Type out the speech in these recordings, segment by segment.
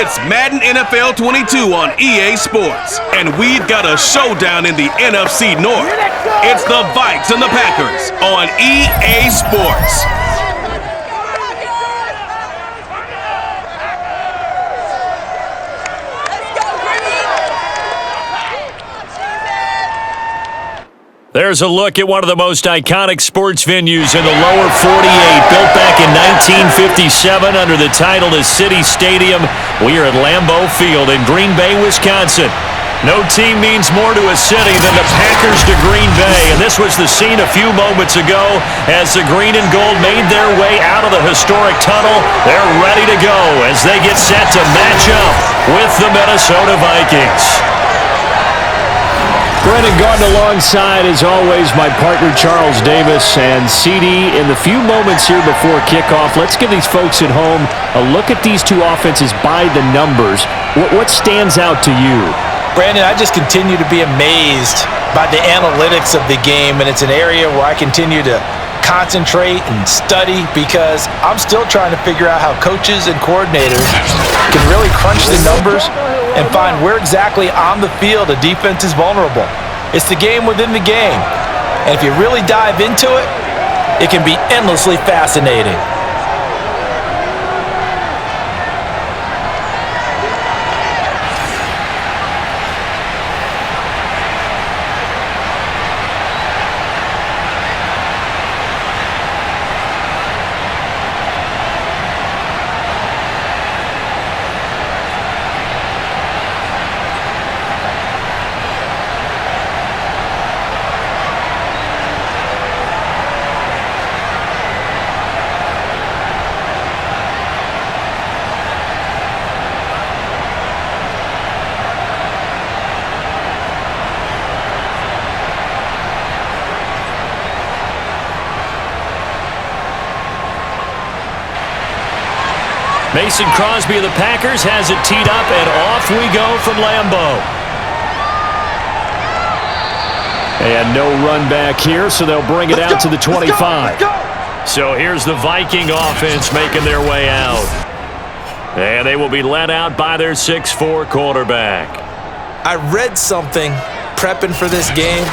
It's Madden NFL 22 on EA Sports, and we've got a showdown in the NFC North. It's the Vikes and the Packers on EA Sports. There's a look at one of the most iconic sports venues in the lower 48, built back in 1957 under the title of City Stadium. We are at Lambeau Field in Green Bay, Wisconsin. No team means more to a city than the Packers to Green Bay, and this was the scene a few moments ago as the green and gold made their way out of the historic tunnel. They're ready to go as they get set to match up with the Minnesota Vikings. Brennan Gordon alongside, as always, my partner Charles Davis. And CD, in the few moments here before kickoff, let's give these folks at home a look at these two offenses by the numbers. What stands out to you? Brandon, I just continue to be amazed by the analytics of the game, and it's an area where I continue to concentrate and study because I'm still trying to figure out how coaches and coordinators can really crunch the numbers and find where exactly on the field a defense is vulnerable. It's the game within the game, and if you really dive into it, it can be endlessly fascinating. Mason Crosby of the Packers has it teed up, and off we go from Lambeau. And no run back here, so they'll bring it out to the 25. So here's the Viking offense making their way out. And they will be led out by their 6'4" quarterback. I read something prepping for this game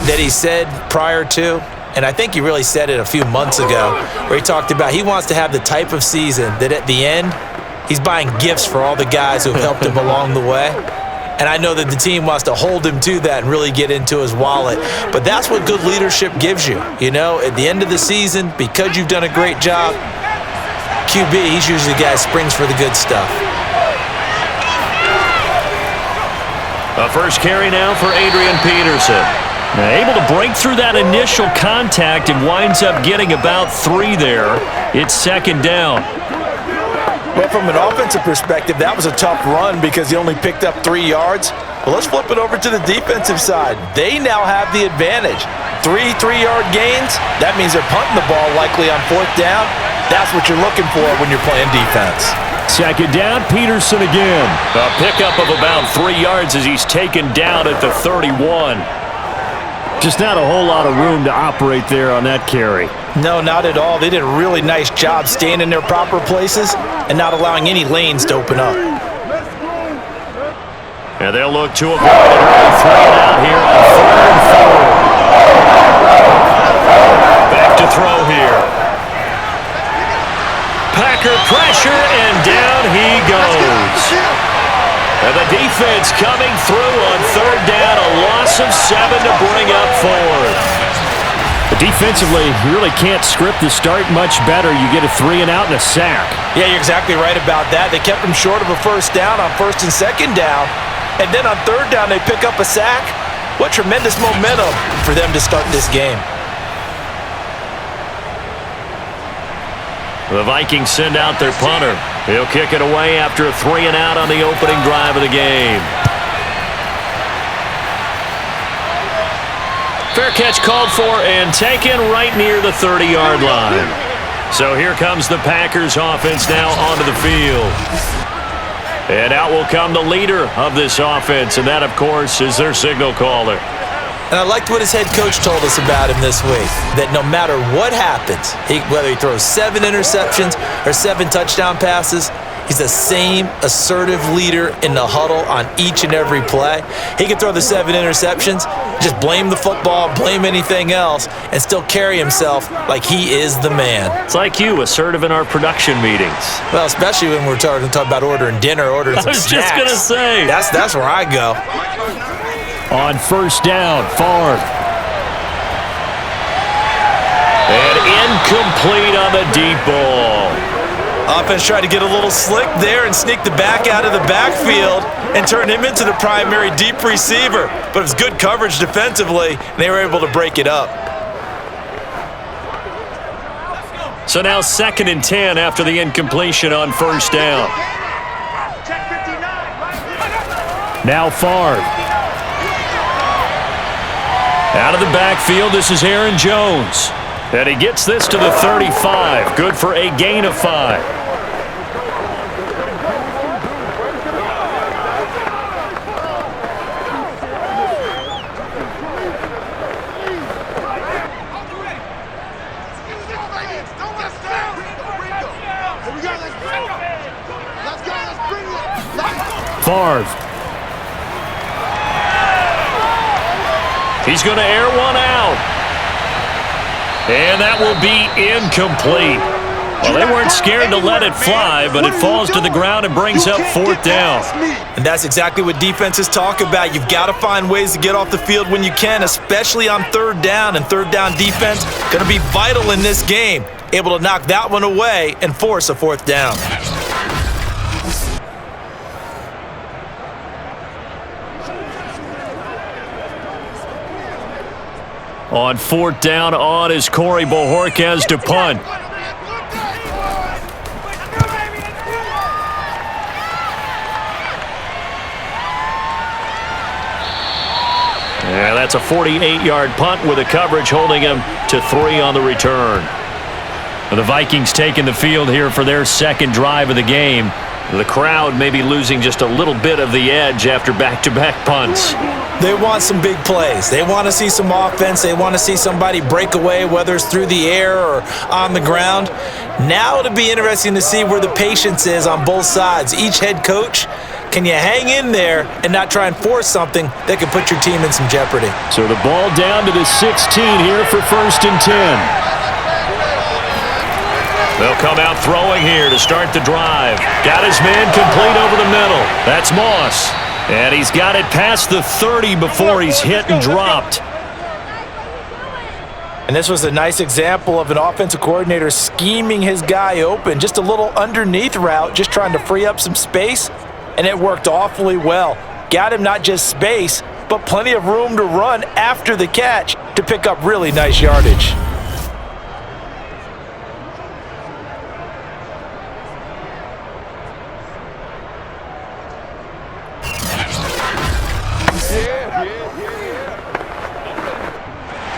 that he said prior to, and I think he really said it a few months ago, where he talked about he wants to have the type of season that at the end, he's buying gifts for all the guys who have helped him along the way. And I know that the team wants to hold him to that and really get into his wallet. But that's what good leadership gives you. You know, at the end of the season, because you've done a great job, QB, he's usually the guy who springs for the good stuff. A first carry now for Adrian Peterson. Now, able to break through that initial contact and winds up getting about 3 there. It's second down. Well, from an offensive perspective, that was a tough run because he only picked up 3 yards. Well, let's flip it over to the defensive side. They now have the advantage. 3 3-yard gains, that means they're punting the ball likely on 4th down. That's what you're looking for when you're playing defense. Second down, Peterson again. A pickup of about 3 yards as he's taken down at the 31. Just not a whole lot of room to operate there on that carry. No, not at all. They did a really nice job staying in their proper places and not allowing any lanes to open up. And they'll look to avoid an early 3 and out here on 3rd and 4. Back to throw here. Packer pressure, and down he goes. And the defense coming through on 3rd down, a loss of 7 to bring up 4th. Defensively, you really can't script the start much better. You get a 3 and out and a sack. Yeah, you're exactly right about that. They kept them short of a 1st down on 1st and 2nd down. And then on 3rd down, they pick up a sack. What tremendous momentum for them to start this game. The Vikings send out their punter. He'll kick it away after a 3 and out on the opening drive of the game. Fair catch called for and taken right near the 30-yard line. So here comes the Packers offense now onto the field. And out will come the leader of this offense, and that, of course, is their signal caller. And I liked what his head coach told us about him this week, that no matter what happens, whether he throws 7 interceptions or 7 touchdown passes, He's the same assertive leader in the huddle on each and every play. He can throw the 7 interceptions, just blame the football, blame anything else, and still carry himself like he is the man. It's like you, assertive in our production meetings. Well, especially when we're talking about ordering dinner, ordering some snacks. I was just going to say. That's where I go. On first down, Favre. And incomplete on the deep ball. Offense tried to get a little slick there and sneak the back out of the backfield and turn him into the primary deep receiver. But it was good coverage defensively, and they were able to break it up. So now 2nd and 10 after the incompletion on first down. Now Favre. Out of the backfield, this is Aaron Jones. And he gets this to the 35. Good for a gain of 5. Favre. He's going to air one out. And that will be incomplete. Well, they weren't scared to let it fly, but it falls to the ground and brings up 4th down. And that's exactly what defenses talk about. You've got to find ways to get off the field when you can, especially on 3rd down. And 3rd down defense going to be vital in this game. Able to knock that one away and force a 4th down. On 4th down, on is Corey Bojorquez to punt. Yeah, that's a 48-yard punt with a coverage holding him to 3 on the return. The Vikings taking the field here for their 2nd drive of the game. The crowd may be losing just a little bit of the edge after back-to-back punts. They want some big plays. They want to see some offense. They want to see somebody break away, whether it's through the air or on the ground. Now it'll be interesting to see where the patience is on both sides. Each head coach, can you hang in there and not try and force something that could put your team in some jeopardy? So the ball down to the 16 here for 1st and 10. They'll come out throwing here to start the drive. Got his man complete over the middle. That's Moss. And he's got it past the 30 before he's hit and dropped. And this was a nice example of an offensive coordinator scheming his guy open. Just a little underneath route, just trying to free up some space. And it worked awfully well. Got him not just space, but plenty of room to run after the catch to pick up really nice yardage.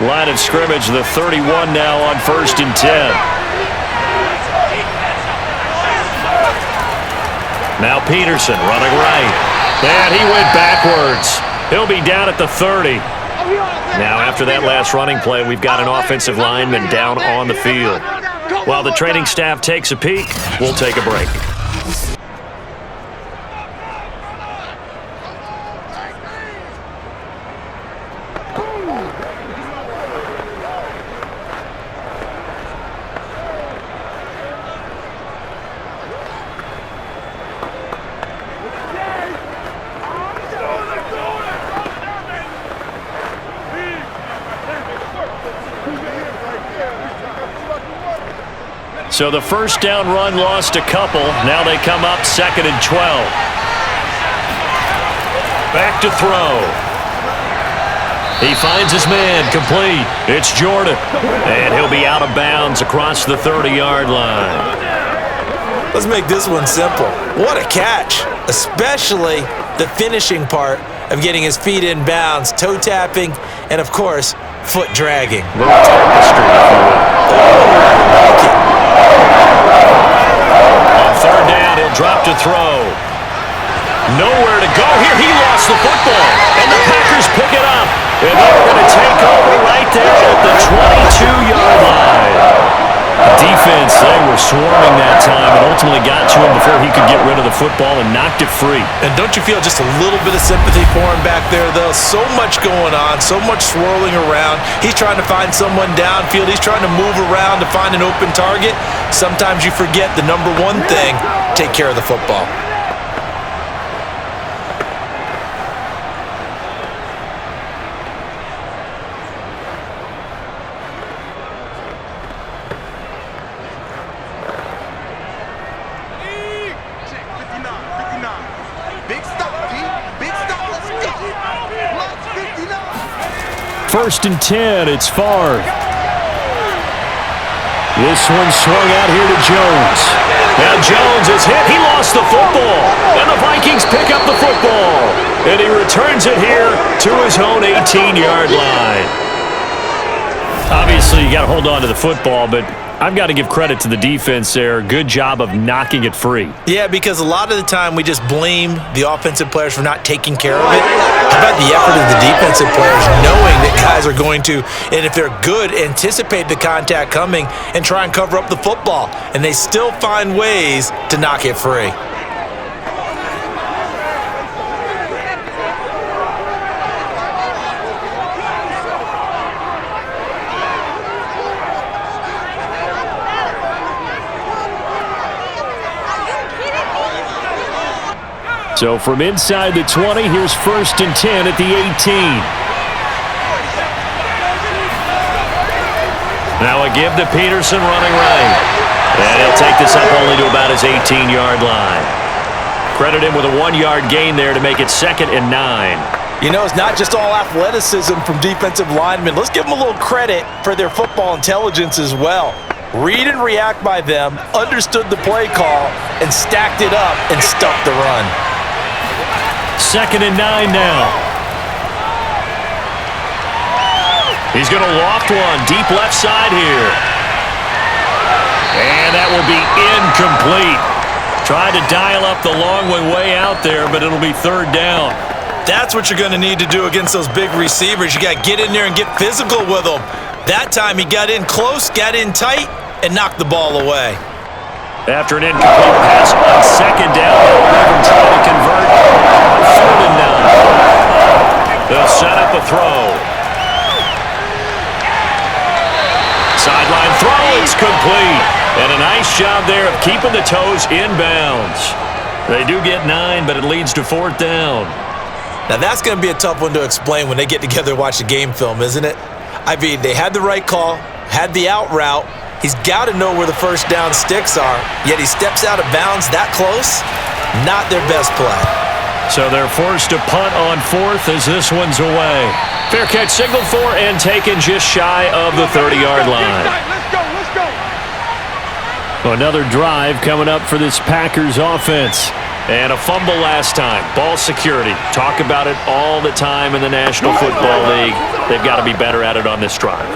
Line of scrimmage, the 31 now on 1st and 10. Now Peterson running right. And he went backwards. He'll be down at the 30. Now after that last running play, we've got an offensive lineman down on the field. While the training staff takes a peek, we'll take a break. So the first down run lost a couple. Now they come up 2nd and 12. Back to throw. He finds his man complete. It's Jordan. And he'll be out of bounds across the 30-yard line. Let's make this one simple. What a catch, especially the finishing part of getting his feet in bounds, toe tapping, and of course, foot dragging. Little tapestry, if you will. I like it. On 3rd down, he'll drop to throw. Nowhere to go here. He lost the football, and the Packers pick it up. And they're going to take over right there at the 22-yard line. defense. They were swarming that time and ultimately got to him before he could get rid of the football and knocked it free. And don't you feel just a little bit of sympathy for him back there, though? So much going on, so much swirling around. He's trying to find someone downfield. He's trying to move around to find an open target. Sometimes you forget the number one thing, take care of the football. First and 10, it's Favre. This one swung out here to Jones. Now Jones is hit. He lost the football. And the Vikings pick up the football. And he returns it here to his own 18-yard line. Obviously, you got to hold on to the football, but I've got to give credit to the defense there. Good job of knocking it free. Yeah, because a lot of the time we just blame the offensive players for not taking care of it. How about the effort of the defensive players knowing that guys are going to, and if they're good, anticipate the contact coming and try and cover up the football. And they still find ways to knock it free. So from inside the 20, here's first and 10 at the 18. Now a give to Peterson running right. And he'll take this up only to about his 18-yard line. Credit him with a 1-yard gain there to make it 2nd and 9. You know, it's not just all athleticism from defensive linemen. Let's give them a little credit for their football intelligence as well. Read and react by them, understood the play call, and stacked it up and stuffed the run. 2nd and 9 now. He's going to loft one deep left side here. And that will be incomplete. Tried to dial up the long way out there, but it'll be 3rd down. That's what you're going to need to do against those big receivers. You got to get in there and get physical with them. That time he got in close, got in tight, and knocked the ball away. After an incomplete pass on 2nd down, they'll try to convert. 3rd and 9. They'll set up a throw. Sideline throw, it's complete. And a nice job there of keeping the toes inbounds. They do get 9, but it leads to 4th down. Now that's going to be a tough one to explain when they get together and watch the game film, isn't it? I mean, they had the right call, had the out route. He's got to know where the first down sticks are, yet he steps out of bounds that close. Not their best play. So they're forced to punt on 4th as this one's away. Fair catch signaled for and taken just shy of the 30-yard line. Another drive coming up for this Packers offense. And a fumble last time. Ball security. Talk about it all the time in the National Football League. They've got to be better at it on this drive.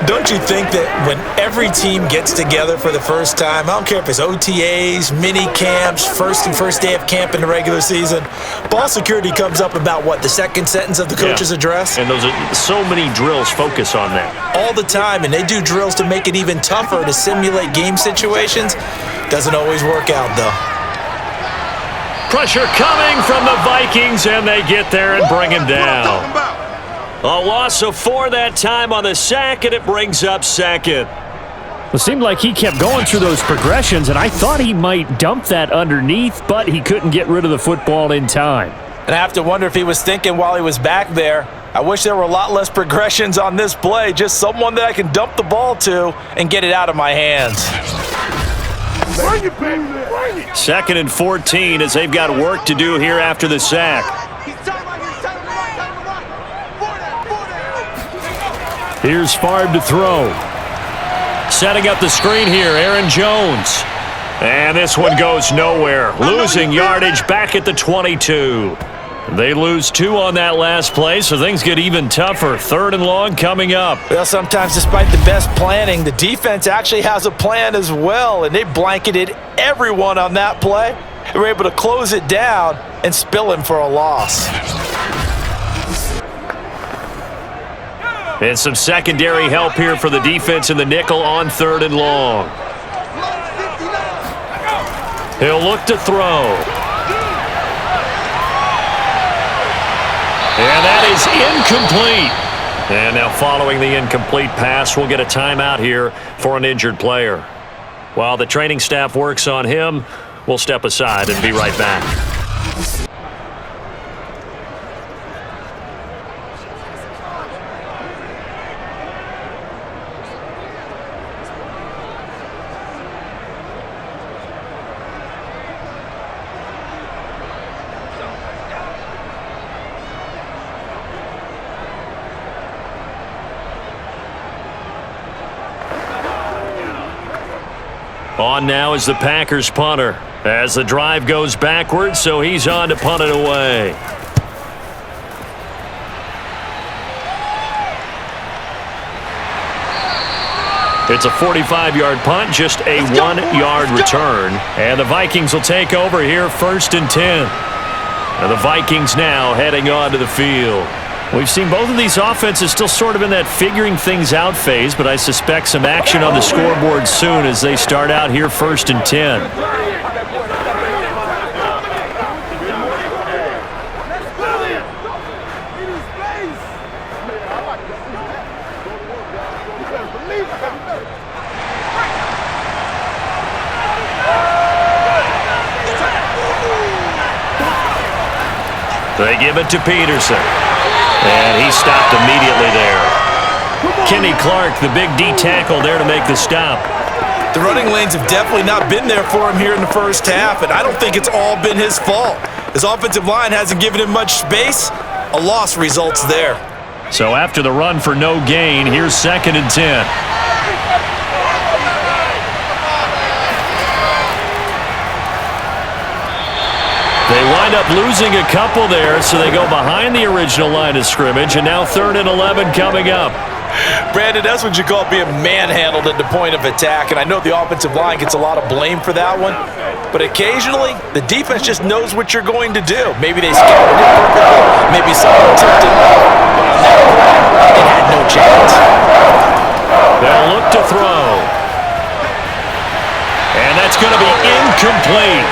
Don't you think that when every team gets together for the first time, I don't care if it's OTAs, mini camps, first day of camp in the regular season, ball security comes up about what, the second sentence of the coach's address? And those are so many drills focus on that. All the time, and they do drills to make it even tougher to simulate game situations. Doesn't always work out, though. Pressure coming from the Vikings, and they get there and bring him down. A loss of 4 that time on the sack, and it brings up 2nd. It seemed like he kept going through those progressions, and I thought he might dump that underneath, but he couldn't get rid of the football in time. And I have to wonder if he was thinking while he was back there, I wish there were a lot less progressions on this play, just someone that I can dump the ball to and get it out of my hands. Bring it, baby. Bring it. 2nd and 14 as they've got work to do here after the sack. Here's Favre to throw. Setting up the screen here, Aaron Jones. And this one goes nowhere. Losing yardage back at the 22. They lose 2 on that last play, so things get even tougher. 3rd and long coming up. Well, sometimes despite the best planning, the defense actually has a plan as well, and they blanketed everyone on that play. They were able to close it down and spill him for a loss. And some secondary help here for the defense in the nickel on 3rd and long. He'll look to throw. And that is incomplete. And now following the incomplete pass, we'll get a timeout here for an injured player. While the training staff works on him, we'll step aside and be right back. On now is the Packers punter as the drive goes backwards, so he's on to punt it away. It's a 45-yard punt, just a 1-yard return. And the Vikings will take over here 1st and 10. And the Vikings now heading onto the field. We've seen both of these offenses still sort of in that figuring things out phase, but I suspect some action on the scoreboard soon as they start out here 1st and 10. They give it to Peterson. And he stopped immediately there. Kenny Clark, the big D tackle there to make the stop. The running lanes have definitely not been there for him here in the first half, and I don't think it's all been his fault. His offensive line hasn't given him much space. A loss results there. So after the run for no gain, here's 2nd and 10. They wind up losing a couple there, so they go behind the original line of scrimmage, and now 3rd and 11 coming up. Brandon, that's what you call being manhandled at the point of attack, and I know the offensive line gets a lot of blame for that one, but occasionally the defense just knows what you're going to do. Maybe they scouted it perfectly, maybe someone tipped it, but on that play, they had no chance. They'll look to throw. And that's going to be incomplete.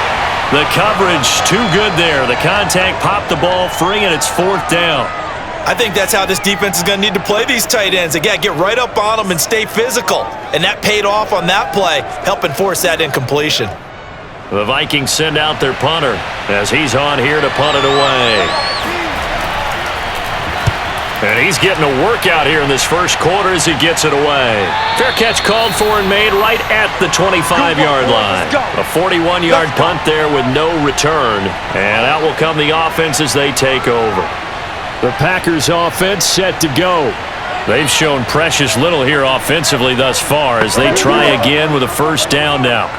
The coverage too good there. The contact popped the ball free, and it's 4th down. I think that's how this defense is going to need to play these tight ends. They got to get right up on them and stay physical. And that paid off on that play, helping force that incompletion. The Vikings send out their punter as he's on here to punt it away. And he's getting a workout here in this first quarter as he gets it away. Fair catch called for and made right at the 25-yard line. A 41-yard punt there with no return. And out will come the offense as they take over. The Packers offense set to go. They've shown precious little here offensively thus far as they try again with a 1st down now.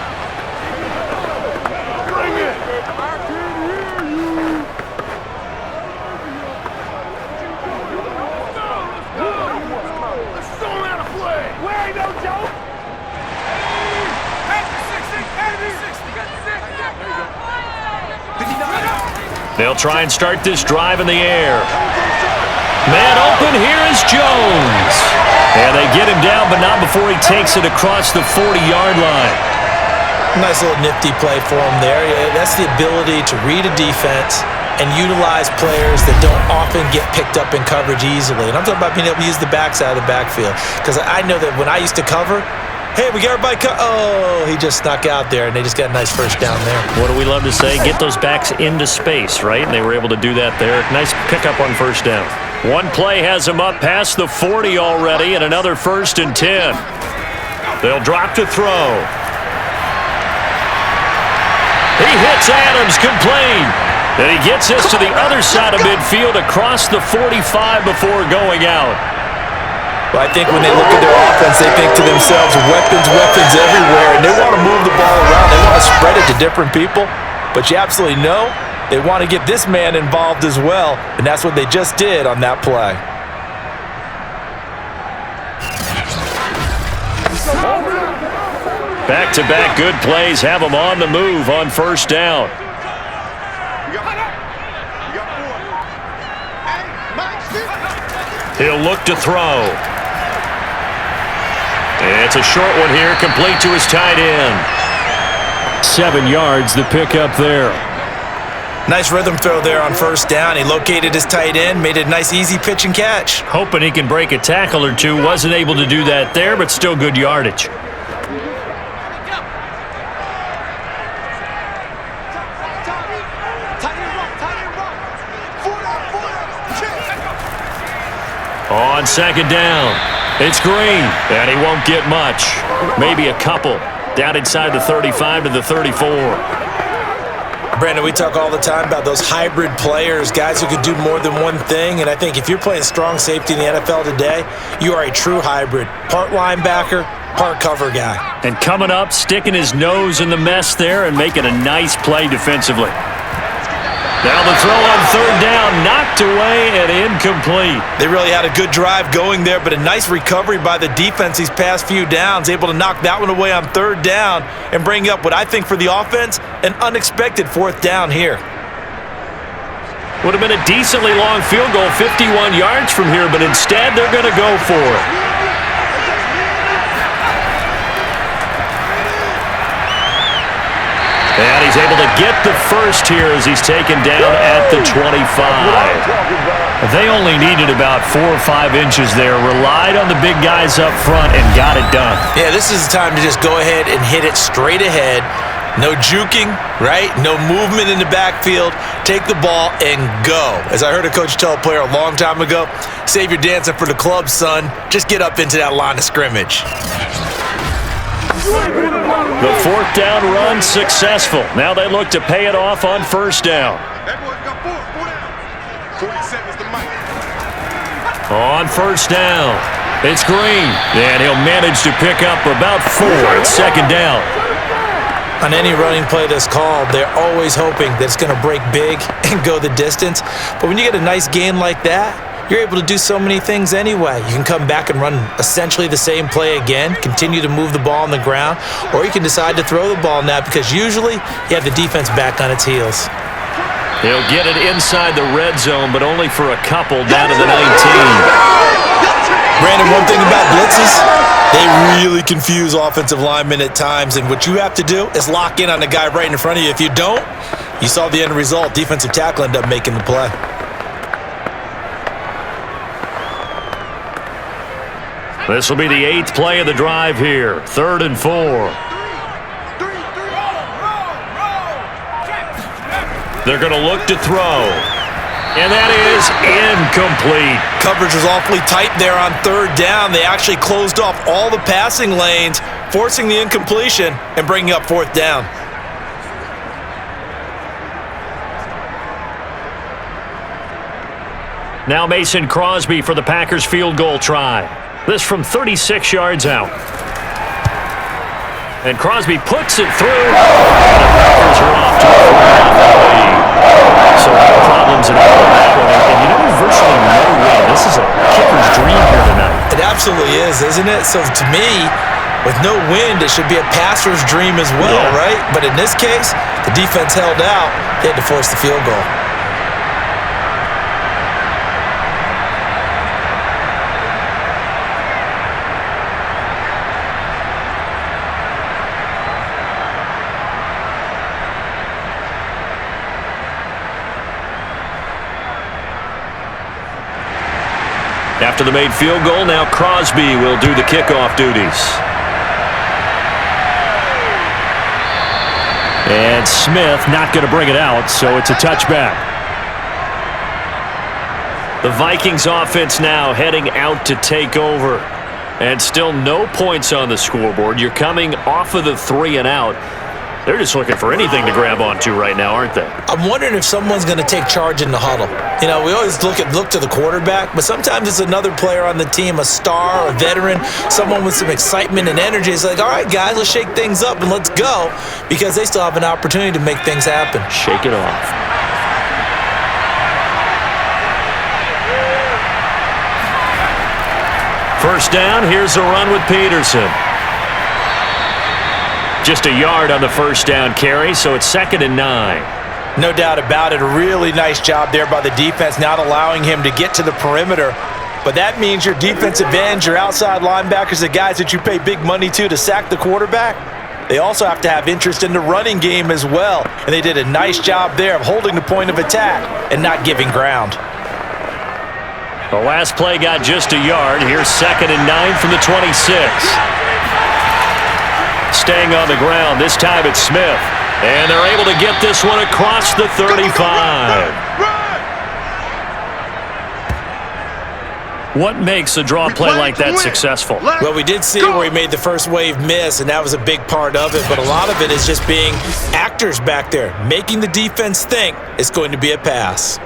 They'll try and start this drive in the air. Man open, here is Jones. And they get him down, but not before he takes it across the 40-yard line. Nice little nifty play for him there. That's the ability to read a defense and utilize players that don't often get picked up in coverage easily. And I'm talking about being able to use the backside of the backfield. Because I know that when I used to cover, hey, we got everybody oh, he just snuck out there, and they just got a nice 1st down there. What do we love to say? Get those backs into space, right? And they were able to do that there. Nice pickup on 1st down. One play has him up past the 40 already, and another 1st and 10. They'll drop to throw. He hits Adams, complete. And he gets this to the other side of midfield across the 45 before going out. Well, I think when they look at their offense, they think to themselves, weapons everywhere, and they want to move the ball around. They want to spread it to different people, but you absolutely know they want to get this man involved as well, and that's what they just did on that play. Back-to-back good plays have them on the move on 1st down. He'll look to throw. It's a short one here, complete to his tight end. 7 yards, the pickup there. Nice rhythm throw there on first down. He located his tight end, made it a nice easy pitch and catch. Hoping he can break a tackle or two. Wasn't able to do that there, but still good yardage. On second down, it's Green, and he won't get much. Maybe a couple. Down inside the 35 to the 34. Brandon, we talk all the time about those hybrid players, guys who could do more than one thing, and I think if you're playing strong safety in the NFL today, you are a true hybrid. Part linebacker, part cover guy. And coming up, sticking his nose in the mess there and making a nice play defensively. Now the throw on third down, knocked away and incomplete. They really had a good drive going there, but a nice recovery by the defense these past few downs, able to knock that one away on third down and bring up what I think for the offense, an unexpected fourth down here. Would have been a decently long field goal, 51 yards from here, but instead they're going to go for it. And he's able to get the first here as he's taken down at the 25. They only needed about 4 or 5 inches there, relied on the big guys up front, and got it done. Yeah, this is the time to just go ahead and hit it straight ahead. No juking, right? No movement in the backfield. Take the ball and go. As I heard a coach tell a player a long time ago, save your dancing for the club, son. Just get up into that line of scrimmage. The fourth down run successful. Now they look to pay it off on first down. On first down, it's Green, and he'll manage to pick up about 4 at second down. On any running play that's called, they're always hoping that it's going to break big and go the distance. But when you get a nice gain like that, you're able to do so many things anyway. You can come back and run essentially the same play again, continue to move the ball on the ground, or you can decide to throw the ball now because usually you have the defense back on its heels. He'll get it inside the red zone, but only for a couple down to the 19. Brandon, one thing about blitzes, they really confuse offensive linemen at times, and what you have to do is lock in on the guy right in front of you. If you don't, you saw the end result. Defensive tackle ended up making the play. This will be the 8th play of the drive here. 3rd and 4. They're going to look to throw. And that is incomplete. Coverage was awfully tight there on third down. They actually closed off all the passing lanes, forcing the incompletion and bringing up fourth down. Now Mason Crosby for the Packers field goal try. This from 36 yards out. And Crosby puts it through. And the Packers are off to a 4-0 lead. So no problems at all on that one. And you know, there's virtually no win. This is a kicker's dream here tonight. It absolutely is, isn't it? So to me, with no wind, it should be a passer's dream as well, right? But in this case, the defense held out. They had to force the field goal. After the made field goal, now Crosby will do the kickoff duties. And Smith not going to bring it out, so it's a touchback. The Vikings offense now heading out to take over. And still no points on the scoreboard. You're coming off of the 3 and out. They're just looking for anything to grab onto right now, aren't they? I'm wondering if someone's going to take charge in the huddle. You know, we always look to the quarterback, but sometimes it's another player on the team, a star, a veteran, someone with some excitement and energy. It's like, all right, guys, let's shake things up and let's go, because they still have an opportunity to make things happen. Shake it off. First down, here's a run with Peterson. Just a yard on the first down carry, so it's 2nd and 9. No doubt about it. A really nice job there by the defense, not allowing him to get to the perimeter. But that means your defensive ends, your outside linebackers, the guys that you pay big money to sack the quarterback, They also have to have interest in the running game as well, and they did a nice job there of holding the point of attack and not giving ground. The last play got just a yard. Here's 2nd and 9 from the 26. Staying on the ground, this time it's Smith. And they're able to get this one across the 35. What makes a draw play like that successful? Well, we did see where he made the first wave miss, and that was a big part of it. But a lot of it is just being actors back there, making the defense think it's going to be a pass.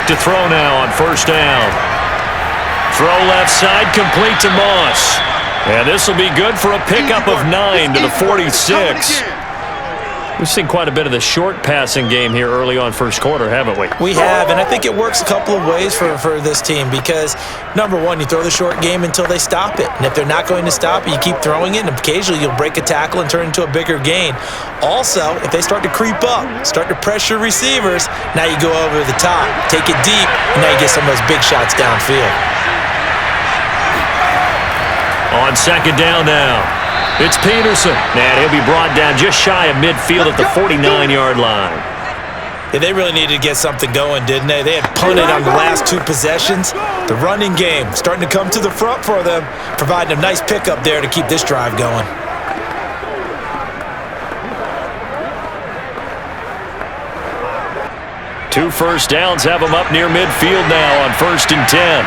To throw now on 1st down. Throw left side, complete to Moss. And this will be good for a pickup of 9 to the 46. We've seen quite a bit of the short passing game here early on first quarter, haven't we? We have, and I think it works a couple of ways for this team because, number one, you throw the short game until they stop it. And if they're not going to stop it, you keep throwing it, and occasionally you'll break a tackle and turn it into a bigger gain. Also, if they start to creep up, start to pressure receivers, now you go over the top, take it deep, and now you get some of those big shots downfield. On 2nd down now. It's Peterson, and he'll be brought down just shy of midfield at the 49-yard line. Yeah, they really needed to get something going, didn't they? They had punted on the last 2 possessions. The running game starting to come to the front for them, providing a nice pickup there to keep this drive going. Two first downs have them up near midfield now on 1st and 10.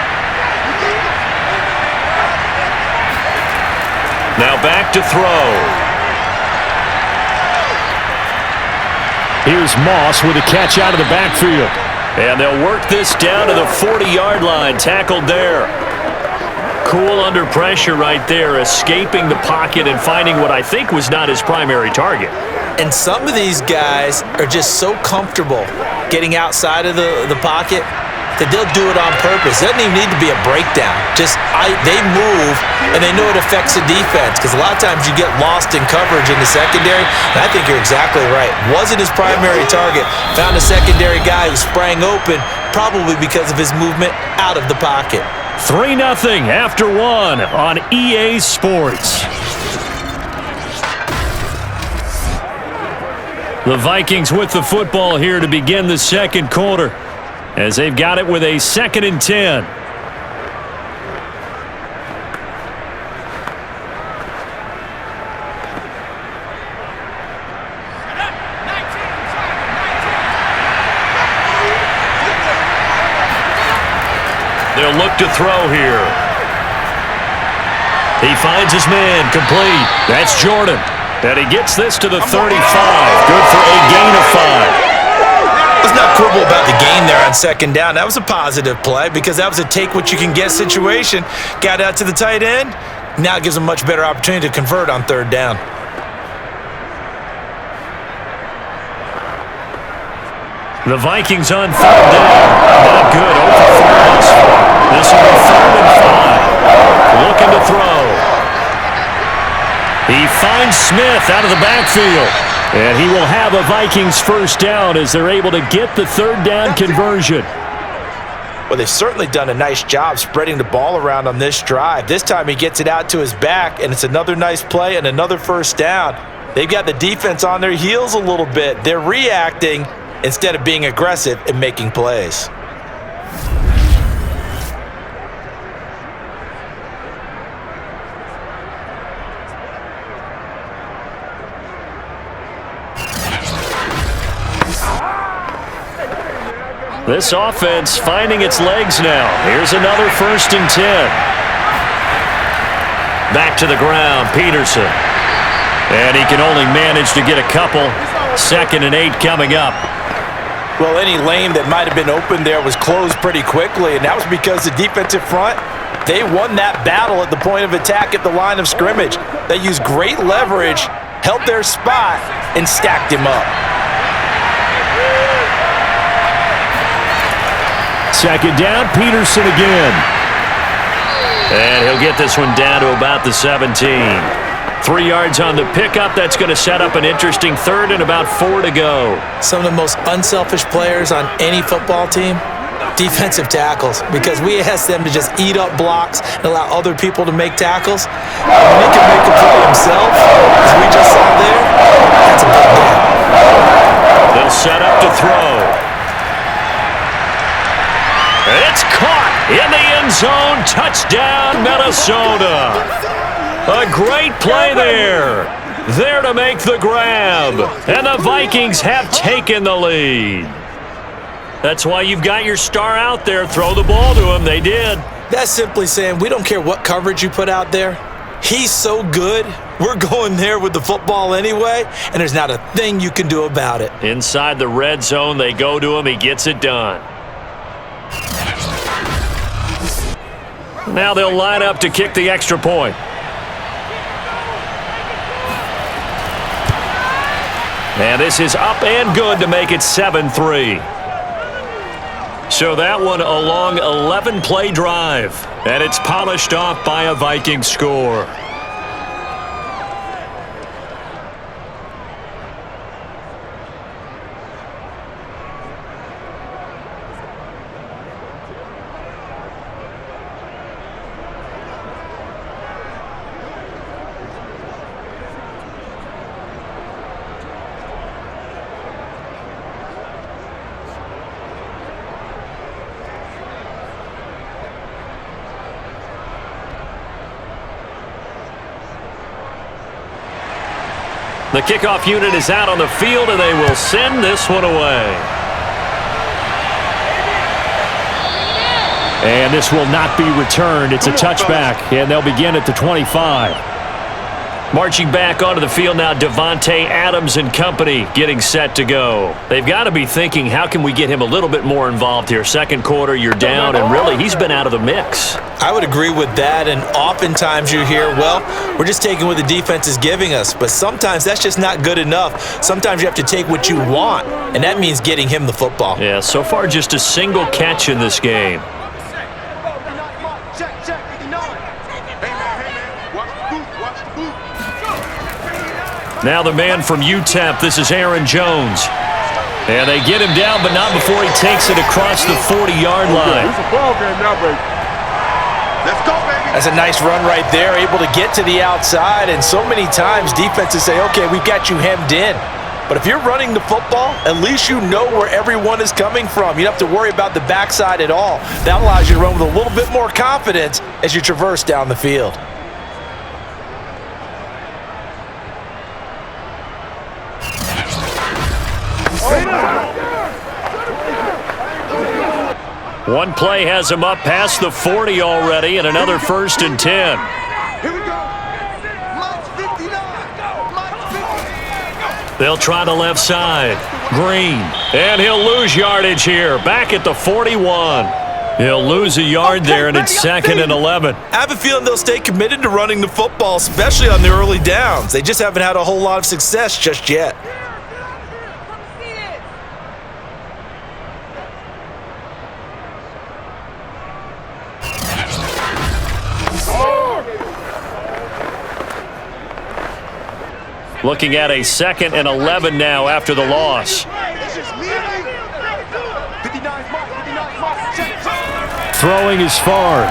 Now back to throw. Here's Moss with a catch out of the backfield. And they'll work this down to the 40-yard line. Tackled there. Cool under pressure right there, escaping the pocket and finding what I think was not his primary target. And some of these guys are just so comfortable getting outside of the pocket that they'll do it on purpose. It doesn't even need to be a breakdown. They move, and they know it affects the defense because a lot of times you get lost in coverage in the secondary, and I think you're exactly right. Wasn't his primary target. Found a secondary guy who sprang open, probably because of his movement out of the pocket. 3-0 after 1 on EA Sports. The Vikings with the football here to begin the second quarter, as they've got it with a 2nd and 10. They'll look to throw here. He finds his man, complete. That's Jordan. And he gets this to the 35. Good for a gain of 5. Let's not quibble about the gain there on 2nd down. That was a positive play because that was a take-what-you-can-get situation. Got out to the tight end. Now it gives them a much better opportunity to convert on 3rd down. The Vikings on 3rd down. Not good. Over 4 thus far. This will be 3rd and 5. Looking to throw. He finds Smith out of the backfield. And he will have a Vikings first down as they're able to get the 3rd down conversion. Well, they've certainly done a nice job spreading the ball around on this drive. This time he gets it out to his back, and it's another nice play and another first down. They've got the defense on their heels a little bit. They're reacting instead of being aggressive and making plays. This offense finding its legs now. Here's another 1st and 10. Back to the ground, Peterson. And he can only manage to get a couple. 2nd and 8 coming up. Well, any lane that might have been open there was closed pretty quickly, and that was because the defensive front, they won that battle at the point of attack at the line of scrimmage. They used great leverage, held their spot, and stacked him up. 2nd down, Peterson again. And he'll get this one down to about the 17. 3 yards on the pickup. That's going to set up an interesting third and about 4 to go. Some of the most unselfish players on any football team, defensive tackles, because we ask them to just eat up blocks and allow other people to make tackles. And when he can make a play himself, as we just saw there, that's a big deal. They'll set up to throw. It's caught in the end zone. Touchdown, Minnesota. A great play there. There to make the grab. And the Vikings have taken the lead. That's why you've got your star out there. Throw the ball to him. They did. That's simply saying we don't care what coverage you put out there. He's so good. We're going there with the football anyway, and there's not a thing you can do about it. Inside the red zone, they go to him. He gets it done. Now they'll line up to kick the extra point. And this is up and good to make it 7-3. So that one a long 11-play drive. And it's polished off by a Viking score. The kickoff unit is out on the field, and they will send this one away. And this will not be returned. It's a touchback, and they'll begin at the 25. Marching back onto the field now, Devontae Adams and company getting set to go. They've got to be thinking, how can we get him a little bit more involved here? Second quarter, you're down, and really, he's been out of the mix. I would agree with that, and oftentimes you hear, well, we're just taking what the defense is giving us, but sometimes that's just not good enough. Sometimes you have to take what you want, and that means getting him the football. Yeah, so far just a single catch in this game. Now the man from UTEP, this is Aaron Jones. And they get him down, but not before he takes it across the 40-yard line. It's a ball game now, baby. Let's go, baby. That's a nice run right there, able to get to the outside, and so many times defenses say, okay, we've got you hemmed in. But if you're running the football, at least you know where everyone is coming from. You don't have to worry about the backside at all. That allows you to run with a little bit more confidence as you traverse down the field. One play has him up past the 40 already, and another 1st and 10. Here we go. Mike's 59. Mike's 59. They'll try the left side. Green. And he'll lose yardage here. Back at the 41. He'll lose a yard there, and it's 2nd and 11. I have a feeling they'll stay committed to running the football, especially on the early downs. They just haven't had a whole lot of success just yet. Looking at a 2nd and 11 now after the loss. Throwing is far.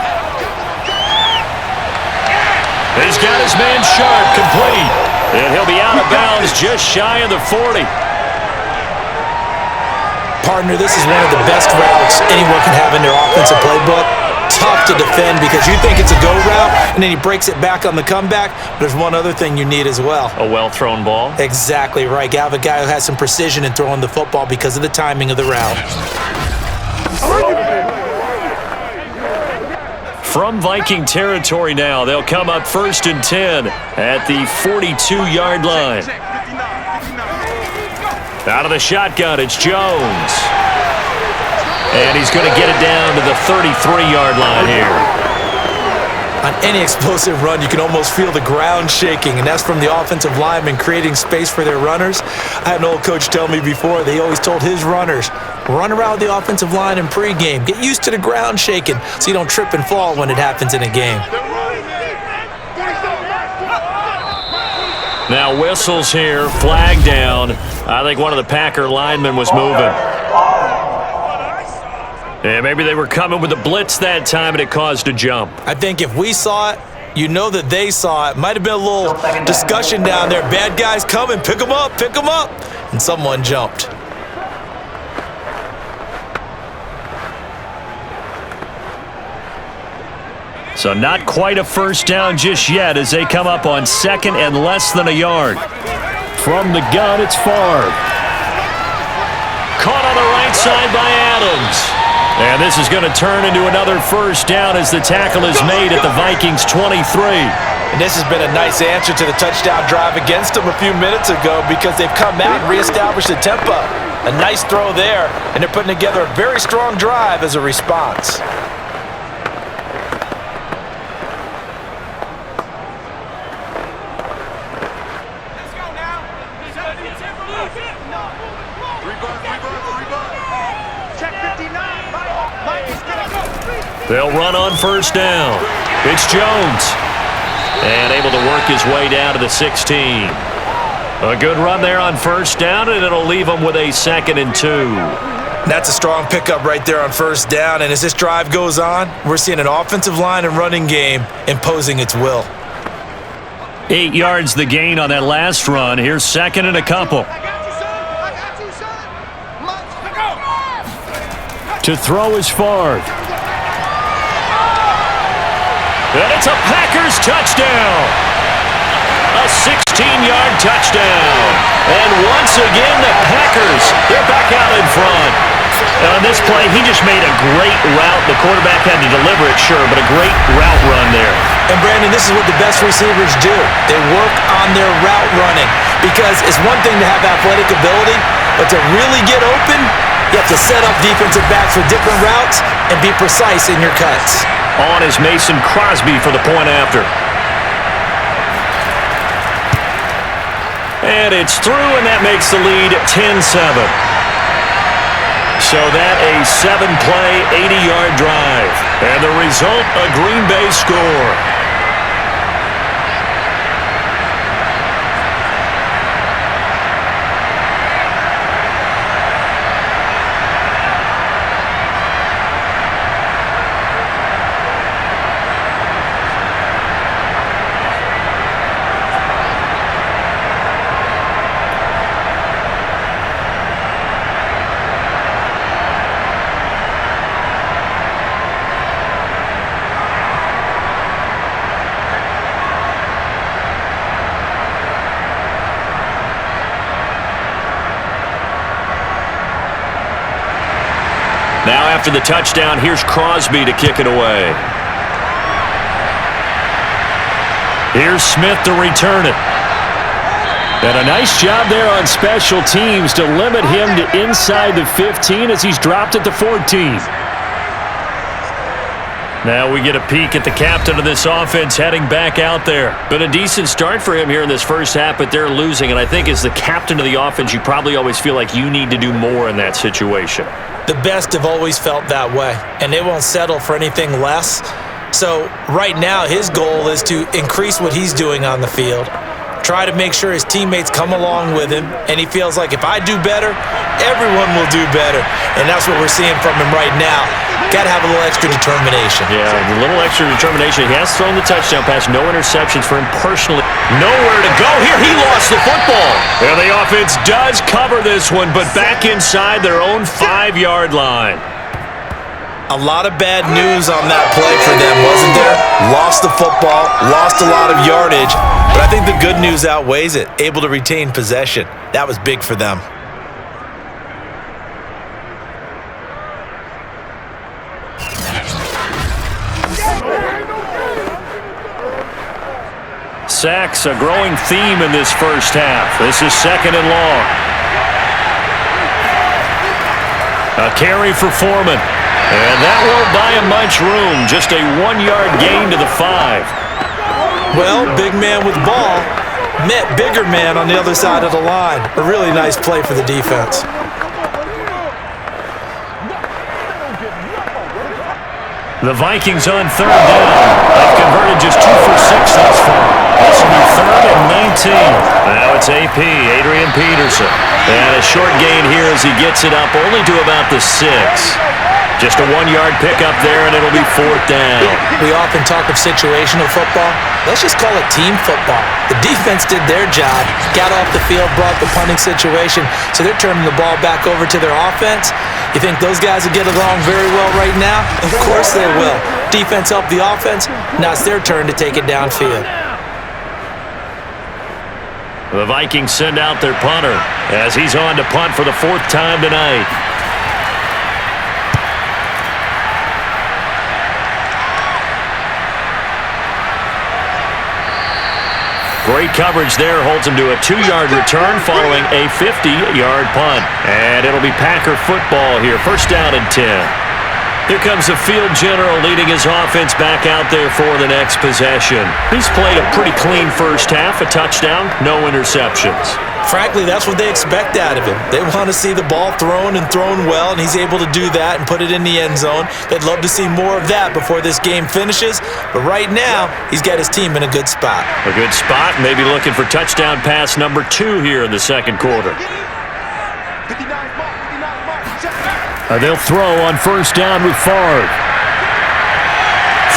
He's got his man sharp, complete. And he'll be out of bounds just shy of the 40. Partner, this is one of the best routes anyone can have in their offensive playbook. Tough to defend because you think it's a go route, and then he breaks it back on the comeback. There's one other thing you need as well. A well-thrown ball. Exactly right. You have a guy who has some precision in throwing the football because of the timing of the route. From Viking territory now, they'll come up 1st and 10 at the 42-yard line. Out of the shotgun, it's Jones. And he's going to get it down to the 33-yard line here. On any explosive run, you can almost feel the ground shaking, and that's from the offensive linemen creating space for their runners. I had an old coach tell me before, they always told his runners, run around the offensive line in pregame. Get used to the ground shaking so you don't trip and fall when it happens in a game. Now whistles here, flag down. I think one of the Packer linemen was moving. Yeah, maybe they were coming with a blitz that time and it caused a jump. I think if we saw it, you know that they saw it. Might have been a little discussion down there. Bad guys coming, pick them up, pick them up. And someone jumped. So not quite a first down just yet as they come up on second and less than a yard. From the gun, it's Favre. Caught on the right side by Adams. And this is going to turn into another first down as the tackle is made at the Vikings 23. And this has been a nice answer to the touchdown drive against them a few minutes ago because they've come out and reestablished the tempo. A nice throw there, and they're putting together a very strong drive as a response. They'll run on first down. It's Jones. And able to work his way down to the 16. A good run there on first down, and it'll leave them with a 2nd and 2. That's a strong pickup right there on first down, and as this drive goes on, we're seeing an offensive line and running game imposing its will. 8 yards the gain on that last run. Here's 2nd and a couple. To throw is Favre. And it's a Packers touchdown. A 16-yard touchdown. And once again, the Packers, they're back out in front. And on this play, he just made a great route. The quarterback had to deliver it, sure, but a great route run there. And, Brandon, this is what the best receivers do. They work on their route running because it's one thing to have athletic ability, but to really get open, you have to set up defensive backs with different routes and be precise in your cuts. On is Mason Crosby for the point after. And it's through, and that makes the lead 10-7. So that a 7-play, 80-yard drive. And the result, a Green Bay score. Now after the touchdown, here's Crosby to kick it away. Here's Smith to return it. And a nice job there on special teams to limit him to inside the 15 as he's dropped at the 14. Now we get a peek at the captain of this offense heading back out there. Been a decent start for him here in this first half, but they're losing. And I think as the captain of the offense, you probably always feel like you need to do more in that situation. The best have always felt that way, and they won't settle for anything less. So right now, his goal is to increase what he's doing on the field, try to make sure his teammates come along with him, and he feels like if I do better, everyone will do better. And that's what we're seeing from him right now. Got to have a little extra determination. Yeah, a little extra determination. He has thrown the touchdown pass, no interceptions for him personally. Nowhere to go here. He lost the football. And the offense does cover this one, but back inside their own 5-yard line. A lot of bad news on that play for them, wasn't there? Lost the football, lost a lot of yardage, but I think the good news outweighs it. Able to retain possession. That was big for them. Sacks, a growing theme in this first half. This is 2nd and long. A carry for Foreman. And that won't buy him much room. Just a 1-yard gain to the 5. Well, big man with ball met bigger man on the other side of the line. A really nice play for the defense. The Vikings on 3rd down. They've converted just 2 for 6 thus far. This will be 3rd and 19. Now it's AP, Adrian Peterson. And a short gain here as he gets it up only to about the 6. Just a 1-yard pickup there, and it'll be 4th down. We often talk of situational football. Let's just call it team football. The defense did their job, got off the field, brought the punting situation, so they're turning the ball back over to their offense. You think those guys will get along very well right now? Of course they will. Defense helped the offense. Now it's their turn to take it downfield. The Vikings send out their punter as he's on to punt for the 4th time tonight. Great coverage there, holds him to a 2-yard return following a 50-yard punt. And it'll be Packer football here, 1st down and 10. Here comes the field general leading his offense back out there for the next possession. He's played a pretty clean first half, a touchdown, no interceptions. Frankly, that's what they expect out of him. They want to see the ball thrown and thrown well, and he's able to do that and put it in the end zone. They'd love to see more of that before this game finishes, but right now, he's got his team in a good spot. A good spot, maybe looking for touchdown pass number 2 here in the 2nd quarter. They'll throw on 1st down with Favre.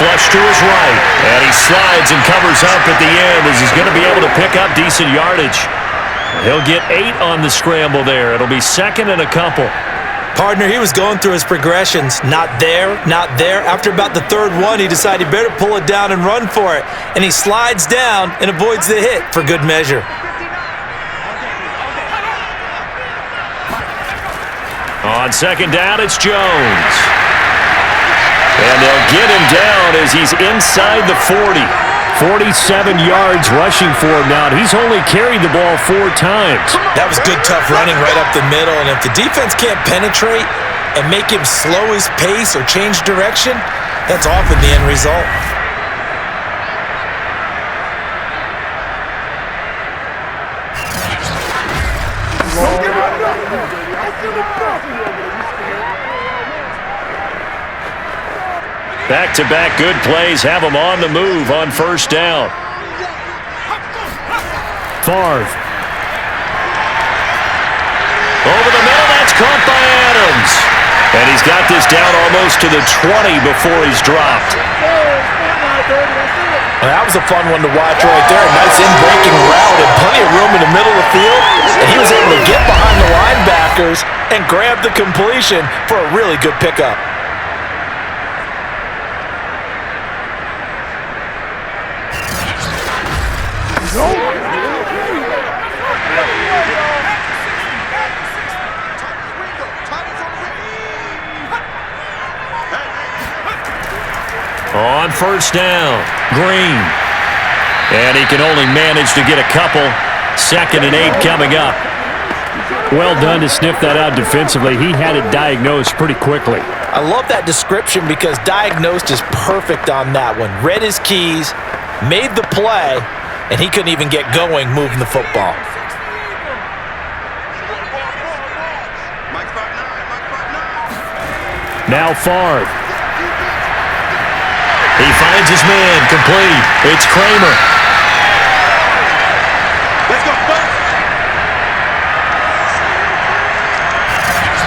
Flush to his right, and he slides and covers up at the end as he's going to be able to pick up decent yardage. He'll get 8 on the scramble there. It'll be 2nd and a couple. Partner, he was going through his progressions. Not there, not there. After about the 3rd one, he decided he better pull it down and run for it. And he slides down and avoids the hit for good measure. On 2nd down, it's Jones. And they'll get him down as he's inside the 40. 47 yards rushing for him now. He's only carried the ball 4 times. That was good, tough running right up the middle. And if the defense can't penetrate and make him slow his pace or change direction, that's often the end result. Back-to-back good plays have him on the move on 1st down. Favre. Over the middle, that's caught by Adams. And he's got this down almost to the 20 before he's dropped. Well, that was a fun one to watch right there. A nice in-breaking route and plenty of room in the middle of the field. And he was able to get behind the linebackers and grab the completion for a really good pickup. On 1st down, Green. And he can only manage to get a couple. 2nd and 8 coming up. Well done to sniff that out defensively. He had it diagnosed pretty quickly. I love that description because diagnosed is perfect on that one. Read his keys, made the play, and he couldn't even get going moving the football. Now Favre. He finds his man, complete. It's Kramer. Let's go,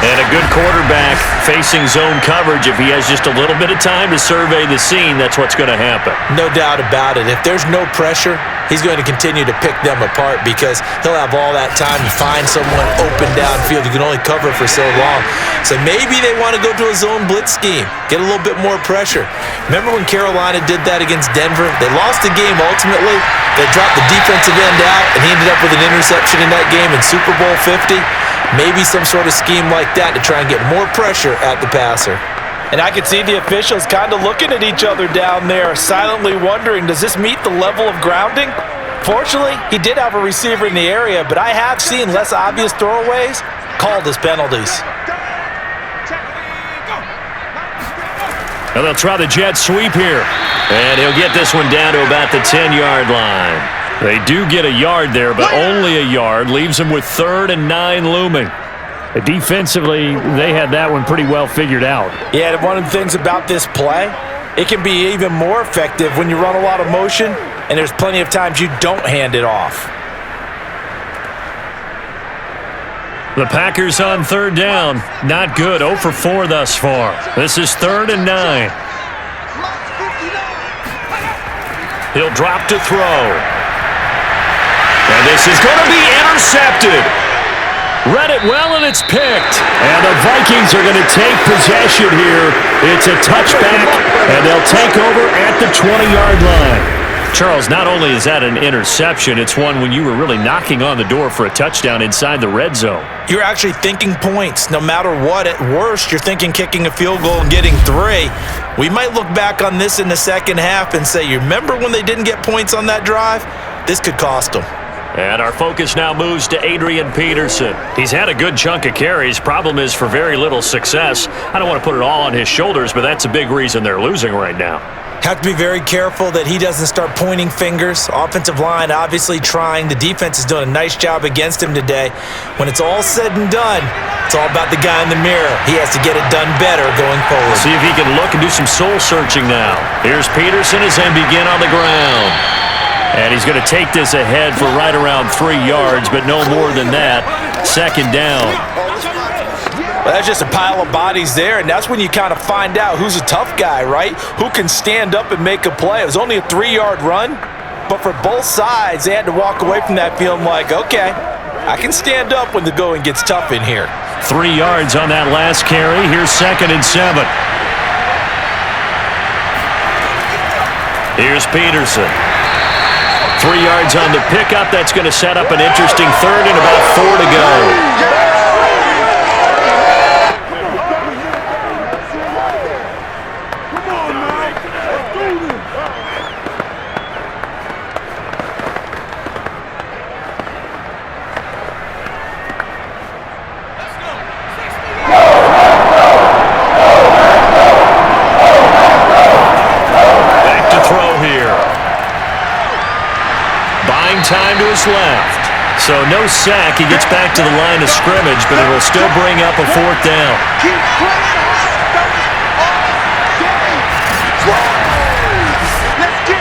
And a good quarterback facing zone coverage. If he has just a little bit of time to survey the scene, that's what's going to happen. No doubt about it. If there's no pressure, he's going to continue to pick them apart because he'll have all that time to find someone open downfield. You can only cover for so long. So maybe they want to go to a zone blitz scheme, get a little bit more pressure. Remember when Carolina did that against Denver? They lost the game ultimately. They dropped the defensive end out, and he ended up with an interception in that game in Super Bowl 50. Maybe some sort of scheme like that to try and get more pressure at the passer. And I could see the officials kind of looking at each other down there, silently wondering, does this meet the level of grounding? Fortunately, he did have a receiver in the area, but I have seen less obvious throwaways called as penalties. And they'll try the jet sweep here. And he'll get this one down to about the 10-yard line. They do get a yard there, but only a yard. Leaves them with 3rd and 9 looming. Defensively, they had that one pretty well figured out. Yeah, one of the things about this play, it can be even more effective when you run a lot of motion, and there's plenty of times you don't hand it off. The Packers on 3rd down. Not good. 0 for 4 thus far. This is 3rd and 9. He'll drop to throw. And this is going to be intercepted. Read it well, and it's picked. And the Vikings are going to take possession here. It's a touchback, and they'll take over at the 20-yard line. Charles, not only is that an interception, it's one when you were really knocking on the door for a touchdown inside the red zone. You're actually thinking points. No matter what, at worst, you're thinking kicking a field goal and getting 3. We might look back on this in the second half and say, you remember when they didn't get points on that drive? This could cost them. And our focus now moves to Adrian Peterson. He's had a good chunk of carries. Problem is for very little success. I don't want to put it all on his shoulders, but that's a big reason they're losing right now. Have to be very careful that he doesn't start pointing fingers. Offensive line obviously trying. The defense is doing a nice job against him today. When it's all said and done, it's all about the guy in the mirror. He has to get it done better going forward. See if he can look and do some soul searching now. Here's Peterson as they begin on the ground. And he's going to take this ahead for right around 3 yards, but no more than that. 2nd down. Well, that's just a pile of bodies there, and that's when you kind of find out who's a tough guy, right? Who can stand up and make a play. It was only a 3-yard run, but for both sides, they had to walk away from that feeling like, okay, I can stand up when the going gets tough in here. 3 yards on that last carry. Here's 2nd and 7. Here's Peterson. 3 yards on the pickup. That's going to set up an interesting 3rd and about 4 to go. Time to his left. So no sack. He gets back to the line of scrimmage, but it will still bring up a 4th down. Keep playing hard. Let's get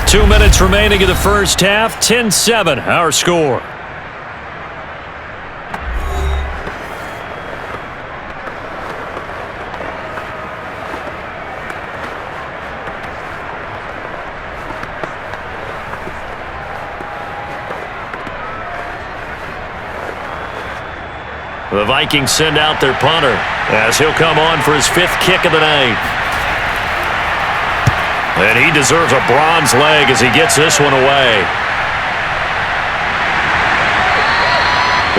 it. 2 minutes remaining in the first half. 10-7, our score. The Vikings send out their punter as he'll come on for his 5th kick of the night. And he deserves a bronze leg as he gets this one away.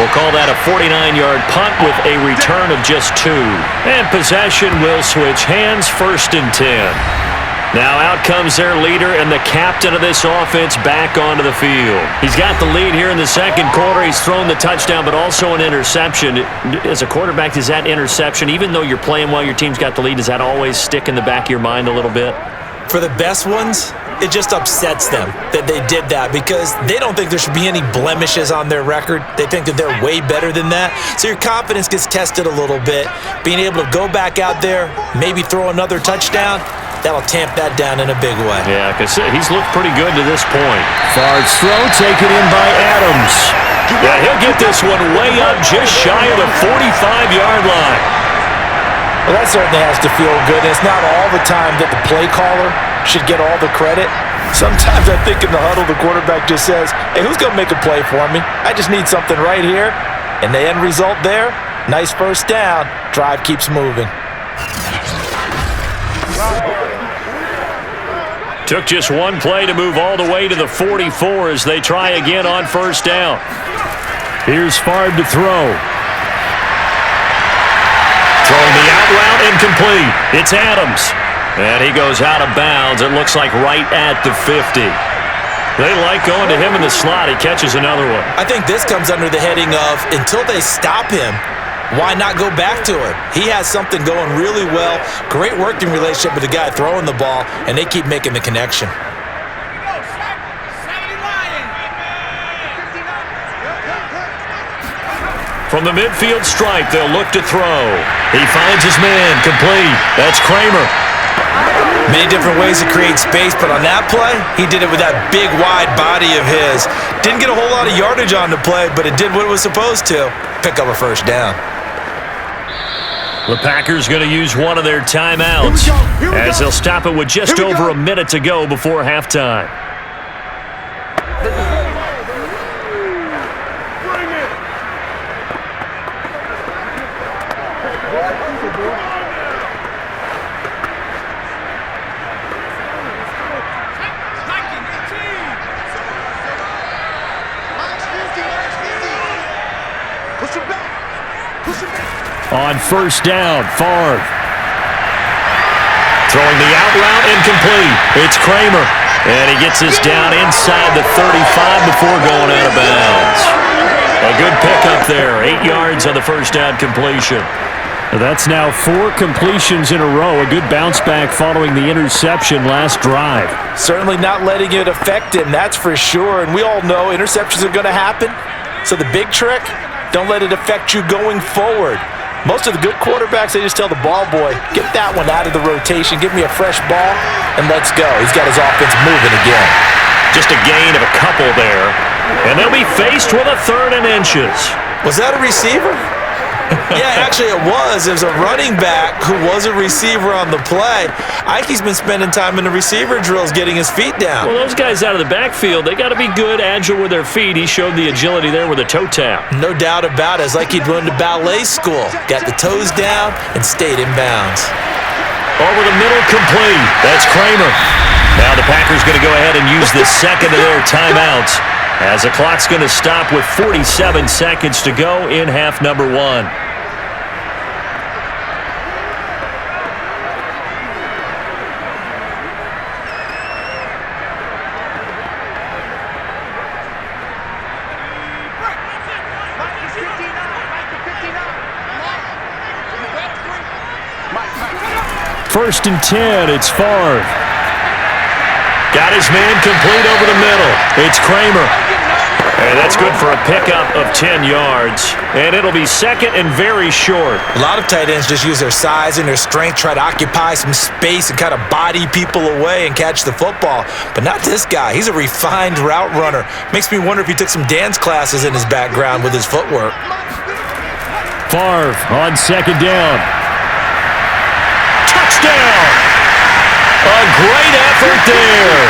We'll call that a 49-yard punt with a return of just 2. And possession will switch hands, 1st and 10. Now out comes their leader and the captain of this offense back onto the field. He's got the lead here in the 2nd quarter. He's thrown the touchdown, but also an interception. As a quarterback, does that interception, even though you're playing while your team's got the lead, does that always stick in the back of your mind a little bit? For the best ones, it just upsets them that they did that because they don't think there should be any blemishes on their record. They think that they're way better than that. So your confidence gets tested a little bit. Being able to go back out there, maybe throw another touchdown, that'll tamp that down in a big way. Yeah, because he's looked pretty good to this point. Fard's throw taken in by Adams. Yeah, he'll get this one way up just shy of the 45-yard line. Well, that certainly has to feel good. And it's not all the time that the play caller should get all the credit. Sometimes I think in the huddle, the quarterback just says, hey, who's going to make a play for me? I just need something right here. And the end result there, nice 1st down. Drive keeps moving. Took just one play to move all the way to the 44 as they try again on 1st down. Here's Fard to throw. Throwing the out route incomplete. It's Adams. And he goes out of bounds. It looks like right at the 50. They like going to him in the slot. He catches another one. I think this comes under the heading of until they stop him, why not go back to him? He has something going really well. Great working relationship with the guy throwing the ball, and they keep making the connection. From the midfield stripe, they'll look to throw. He finds his man, complete. That's Kramer. Many different ways to create space, but on that play, he did it with that big, wide body of his. Didn't get a whole lot of yardage on the play, but it did what it was supposed to. Pick up a first down. The Packers going to use one of their timeouts as they'll stop it with just over a minute to go before halftime. On first down, Favre. Throwing the out route incomplete. It's Kramer. And he gets this down inside the 35 before going out of bounds. A good pickup there. 8 yards on the first down completion. That's now 4 completions in a row. A good bounce back following the interception last drive. Certainly not letting it affect him, that's for sure. And we all know interceptions are going to happen. So the big trick, don't let it affect you going forward. Most of the good quarterbacks, they just tell the ball boy, get that one out of the rotation, give me a fresh ball, and let's go. He's got his offense moving again. Just a gain of a couple there. And they'll be faced with a 3rd and inches. Was that a receiver? Yeah, actually it was. It was a running back who was a receiver on the play. Ike's been spending time in the receiver drills getting his feet down. Well, those guys out of the backfield, they got to be good, agile with their feet. He showed the agility there with a toe tap. No doubt about it. It's like he'd run to ballet school. Got the toes down and stayed in bounds. Over the middle, complete. That's Kramer. Now the Packers going to go ahead and use the second of their timeouts as the clock's going to stop with 47 seconds to go in half number 1. First and 10, it's Favre. Got his man complete over the middle. It's Kramer. And that's good for a pickup of 10 yards. And it'll be second and very short. A lot of tight ends just use their size and their strength, try to occupy some space and kind of body people away and catch the football. But not this guy. He's a refined route runner. Makes me wonder if he took some dance classes in his background with his footwork. Favre on second down. Touchdown! A great effort there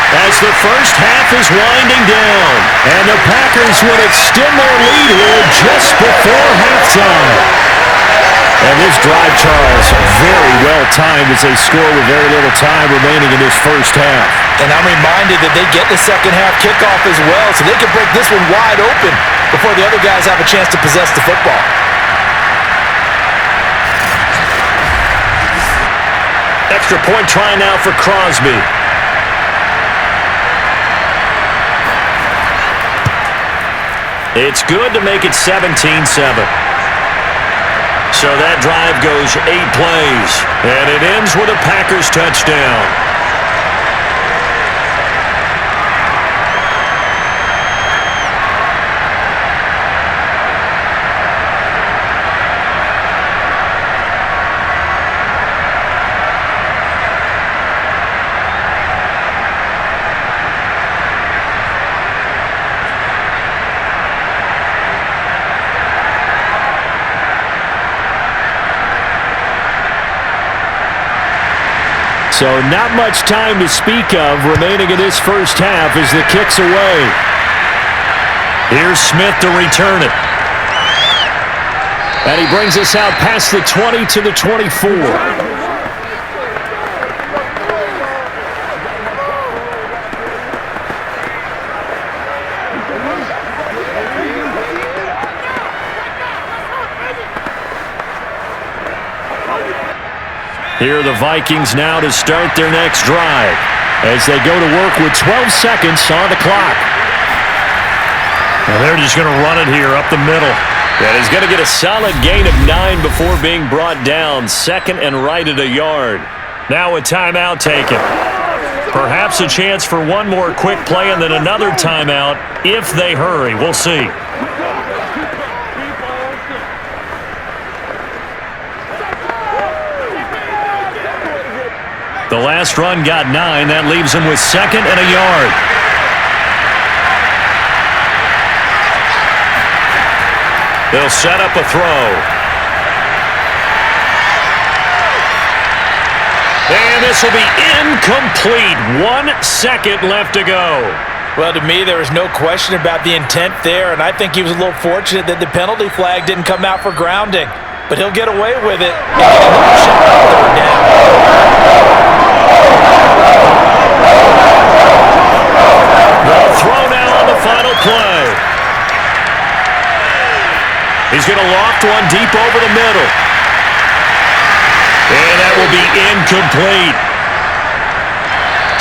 as the first half is winding down. And the Packers would extend their lead here just before halftime. And this drive, Charles, very well timed as they score with very little time remaining in this first half. And I'm reminded that they get the second half kickoff as well, so they can break this one wide open before the other guys have a chance to possess the football. Extra point try now for Crosby. It's good to make it 17-7. So that drive goes 8 plays, and it ends with a Packers touchdown. So not much time to speak of remaining in this first half as the kick's away. Here's Smith to return it. And he brings us out past the 20 to the 24. Here are the Vikings now to start their next drive. as they go to work with 12 seconds on the clock. And they're just going to run it here up the middle. And he's going to get a solid gain of 9 before being brought down. Second and right at a yard. Now a timeout taken. Perhaps a chance for one more quick play and then another timeout if they hurry. We'll see. The last run got 9. That leaves him with second and a yard. They'll set up a throw. And this will be incomplete. 1 second left to go. Well, to me, there was no question about the intent there, and I think he was a little fortunate that the penalty flag didn't come out for grounding. But he'll get away with it and get another shot on third down. They'll throw now on the final play. He's going to loft one deep over the middle. And that will be incomplete.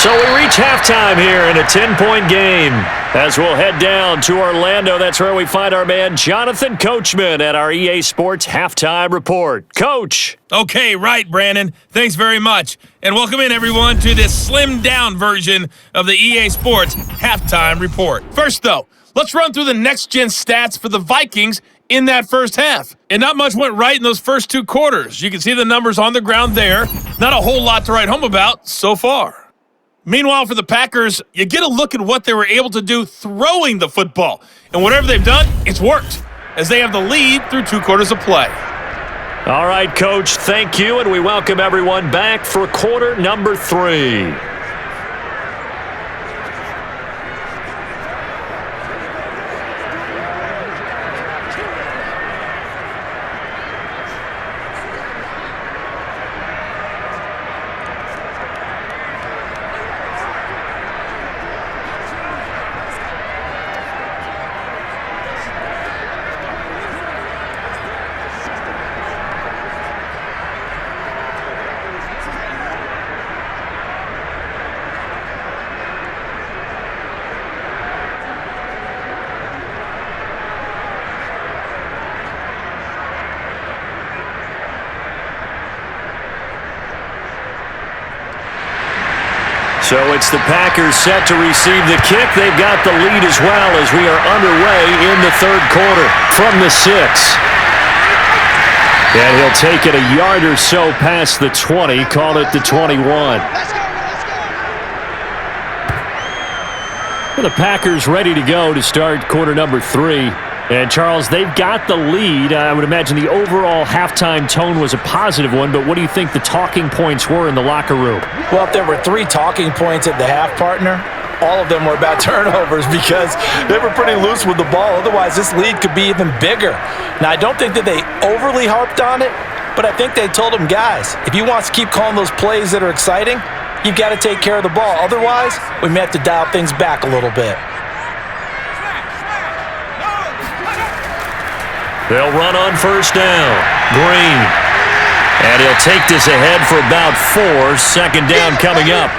So we reach halftime here in a 10-point game. As we'll head down to Orlando, that's where we find our man Jonathan Coachman at our EA Sports Halftime Report. Coach. Okay, right, Brandon. Thanks very much. And welcome in, everyone, to this slimmed-down version of the EA Sports Halftime Report. First, though, let's run through the next-gen stats for the Vikings in that first half. And not much went right in those first 2 quarters. You can see the numbers on the ground there. Not a whole lot to write home about so far. Meanwhile, for the Packers, you get a look at what they were able to do throwing the football. And whatever they've done, it's worked, as they have the lead through 2 quarters of play. All right, Coach, thank you, and we welcome everyone back for quarter number 3. So it's the Packers set to receive the kick. They've got the lead as well as we are underway in the 3rd quarter from the 6. And he'll take it a yard or so past the 20, call it the 21. Well, the Packers ready to go to start quarter number 3. And, Charles, they've got the lead. I would imagine the overall halftime tone was a positive one, but what do you think the talking points were in the locker room? Well, if there were 3 talking points at the half, partner, all of them were about turnovers because they were pretty loose with the ball. Otherwise, this lead could be even bigger. Now, I don't think that they overly harped on it, but I think they told them, guys, if you want to keep calling those plays that are exciting, you've got to take care of the ball. Otherwise, we may have to dial things back a little bit. They'll run on first down. Green. And he'll take this ahead for about 4. Second down coming up.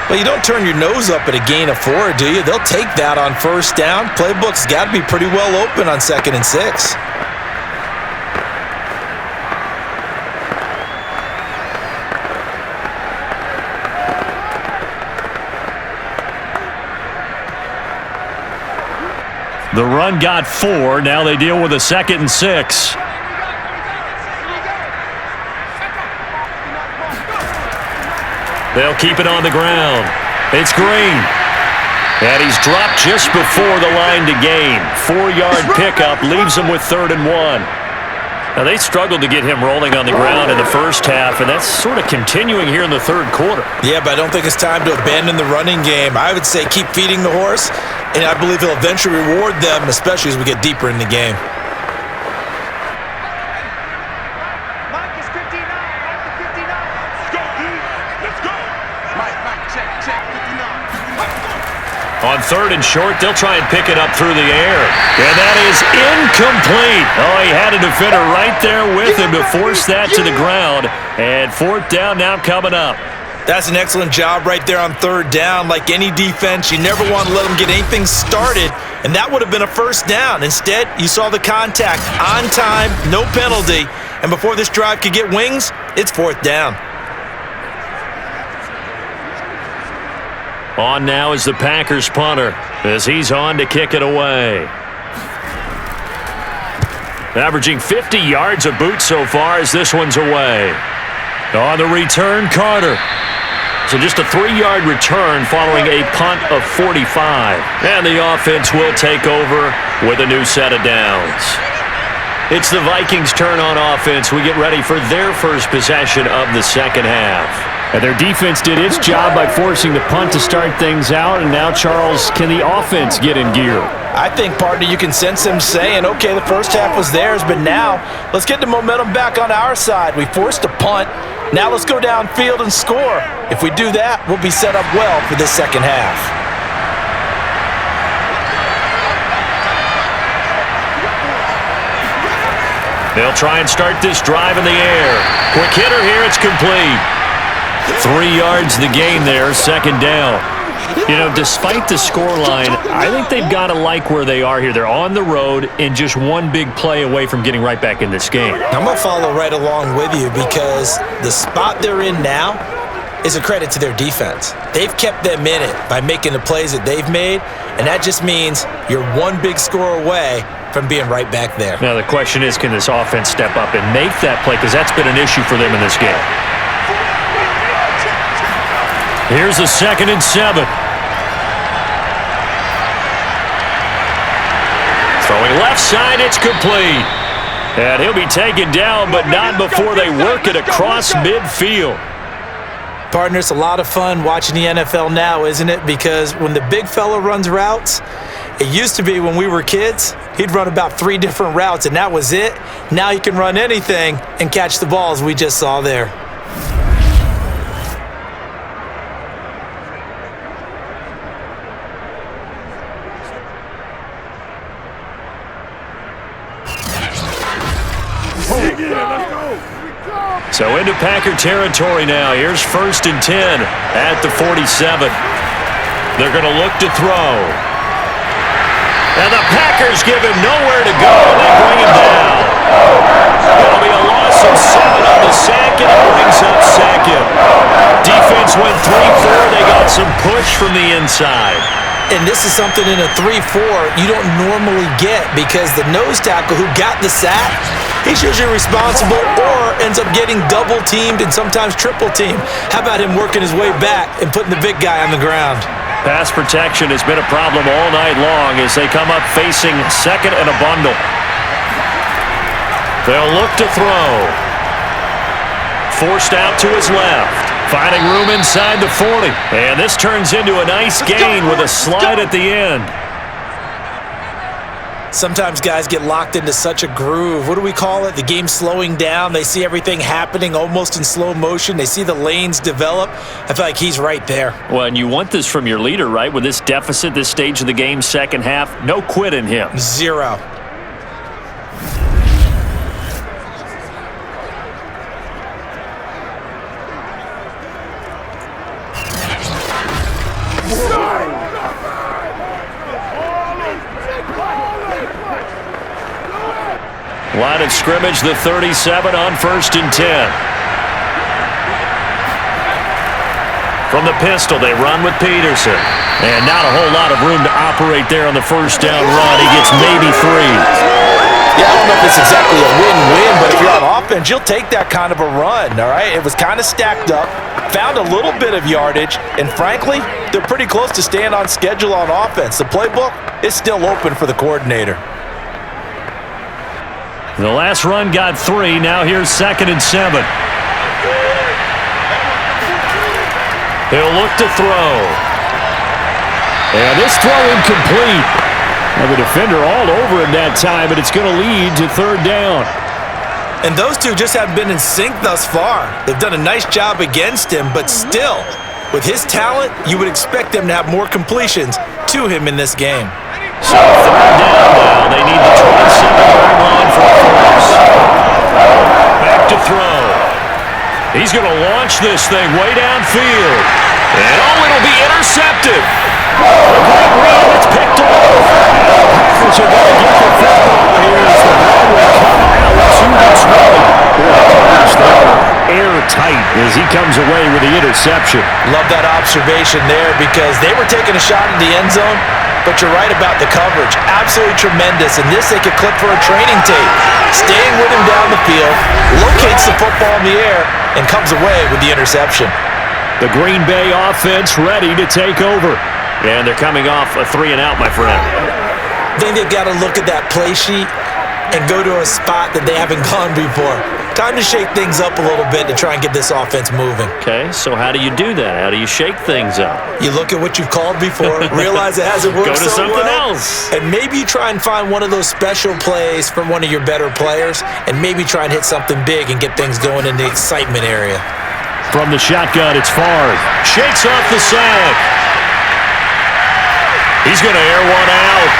Well, you don't turn your nose up at a gain of 4, do you? They'll take that on first down. Playbook's got to be pretty well open on 2nd and 6. The run got 4. Now they deal with a 2nd and 6. They'll keep it on the ground. It's Green. And he's dropped just before the line to gain. 4-yard pickup leaves him with 3rd and 1. Now, they struggled to get him rolling on the ground in the first half, and that's sort of continuing here in the 3rd quarter. Yeah, but I don't think it's time to abandon the running game. I would say keep feeding the horse, and I believe he'll eventually reward them, especially as we get deeper in the game. Mike is 59. Let's go, dude. Let's go. Mike, check, 59. On 3rd and short, they'll try and pick it up through the air. And that is incomplete. Oh, he had a defender right there with him to force that to the ground. And 4th down now coming up. That's an excellent job right there on third down. Like any defense, you never want to let them get anything started, and that would have been a first down. Instead, you saw the contact on time, no penalty, and before this drive could get wings, it's fourth down. On now is the Packers punter as he's on to kick it away. Averaging 50 yards a boot so far as this one's away. On the return, Carter. So just a 3-yard return following a punt of 45. And the offense will take over with a new set of downs. It's the Vikings' turn on offense. We get ready for their first possession of the second half. And their defense did its job by forcing the punt to start things out. And now, Charles, can the offense get in gear? I think, partner, you can sense them saying, okay, the first half was theirs, but now let's get the momentum back on our side. We forced a punt. Now let's go downfield and score. If we do that, we'll be set up well for this second half. They'll try and start this drive in the air. Quick hitter here, it's complete. 3 yards the gain there, second down. You know, despite the scoreline, I think they've got to like where they are here. They're on the road and just one big play away from getting right back in this game. I'm going to follow right along with you because the spot they're in now is a credit to their defense. They've kept them in it by making the plays that they've made, and that just means you're one big score away from being right back there. Now the question is, can this offense step up and make that play? Because that's been an issue for them in this game. Here's a 2nd and 7. Throwing left side, it's complete. And he'll be taken down, but not before they work it across midfield. Partner, it's a lot of fun watching the NFL now, isn't it? Because when the big fella runs routes, it used to be when we were kids, he'd run about 3 different routes, and that was it. Now he can run anything and catch the balls we just saw there. So into Packer territory now. Here's 1st and 10 at the 47. They're going to look to throw. And the Packers give him nowhere to go. They bring him down. It'll be a loss of 7 on the sack, and it brings up 2nd. Defense went 3-4. They got some push from the inside. And this is something in a 3-4 you don't normally get because the nose tackle who got the sack, he's usually responsible or ends up getting double-teamed and sometimes triple-teamed. How about him working his way back and putting the big guy on the ground? Pass protection has been a problem all night long as they come up facing 2nd and a bundle. They'll look to throw. Forced out to his left. Finding room inside the 40. And this turns into a nice gain with a slide at the end. Sometimes guys get locked into such a groove. What do we call it? The game slowing down. They see everything happening almost in slow motion. They see the lanes develop. I feel like he's right there. Well, and you want this from your leader, right? With this deficit, this stage of the game, second half, no quit in him. 0. Line of scrimmage, the 37 on 1st and 10. From the pistol, they run with Peterson. And not a whole lot of room to operate there on the first down run. He gets maybe 3. Yeah, I don't know if it's exactly a win-win, but if you're on offense, you'll take that kind of a run, all right? It was kind of stacked up, found a little bit of yardage, and frankly, they're pretty close to staying on schedule on offense. The playbook is still open for the coordinator. The last run got 3. Now here's 2nd and 7. He'll look to throw. And this throw incomplete. And the defender all over him that time, but it's going to lead to 3rd down. And those two just haven't been in sync thus far. They've done a nice job against him, but still, with his talent, you would expect them to have more completions to him in this game. So 3rd down now. They need the 27-yard line for a force. Back to throw. He's going to launch this thing way downfield. And, it'll be intercepted. It's picked off. The Packers are going to get the football here as the ball will come out 2 minutes running. Airtight as he comes away with the interception. Love that observation there because they were taking a shot in the end zone, but you're right about the coverage. Absolutely tremendous. And this they could clip for a training tape. Staying with him down the field, locates the football in the air, and comes away with the interception. The Green Bay offense ready to take over. And they're coming off a 3-and-out, my friend. I think they've got to look at that play sheet and go to a spot that they haven't gone before. Time to shake things up a little bit to try and get this offense moving. Okay, so how do you do that? How do you shake things up? You look at what you've called before, realize it hasn't worked Go to so something well, else. and maybe you try and find one of those special plays from one of your better players, and maybe try and hit something big and get things going in the excitement area. From the shotgun, it's Favre. Shakes off the sack. He's going to air one out.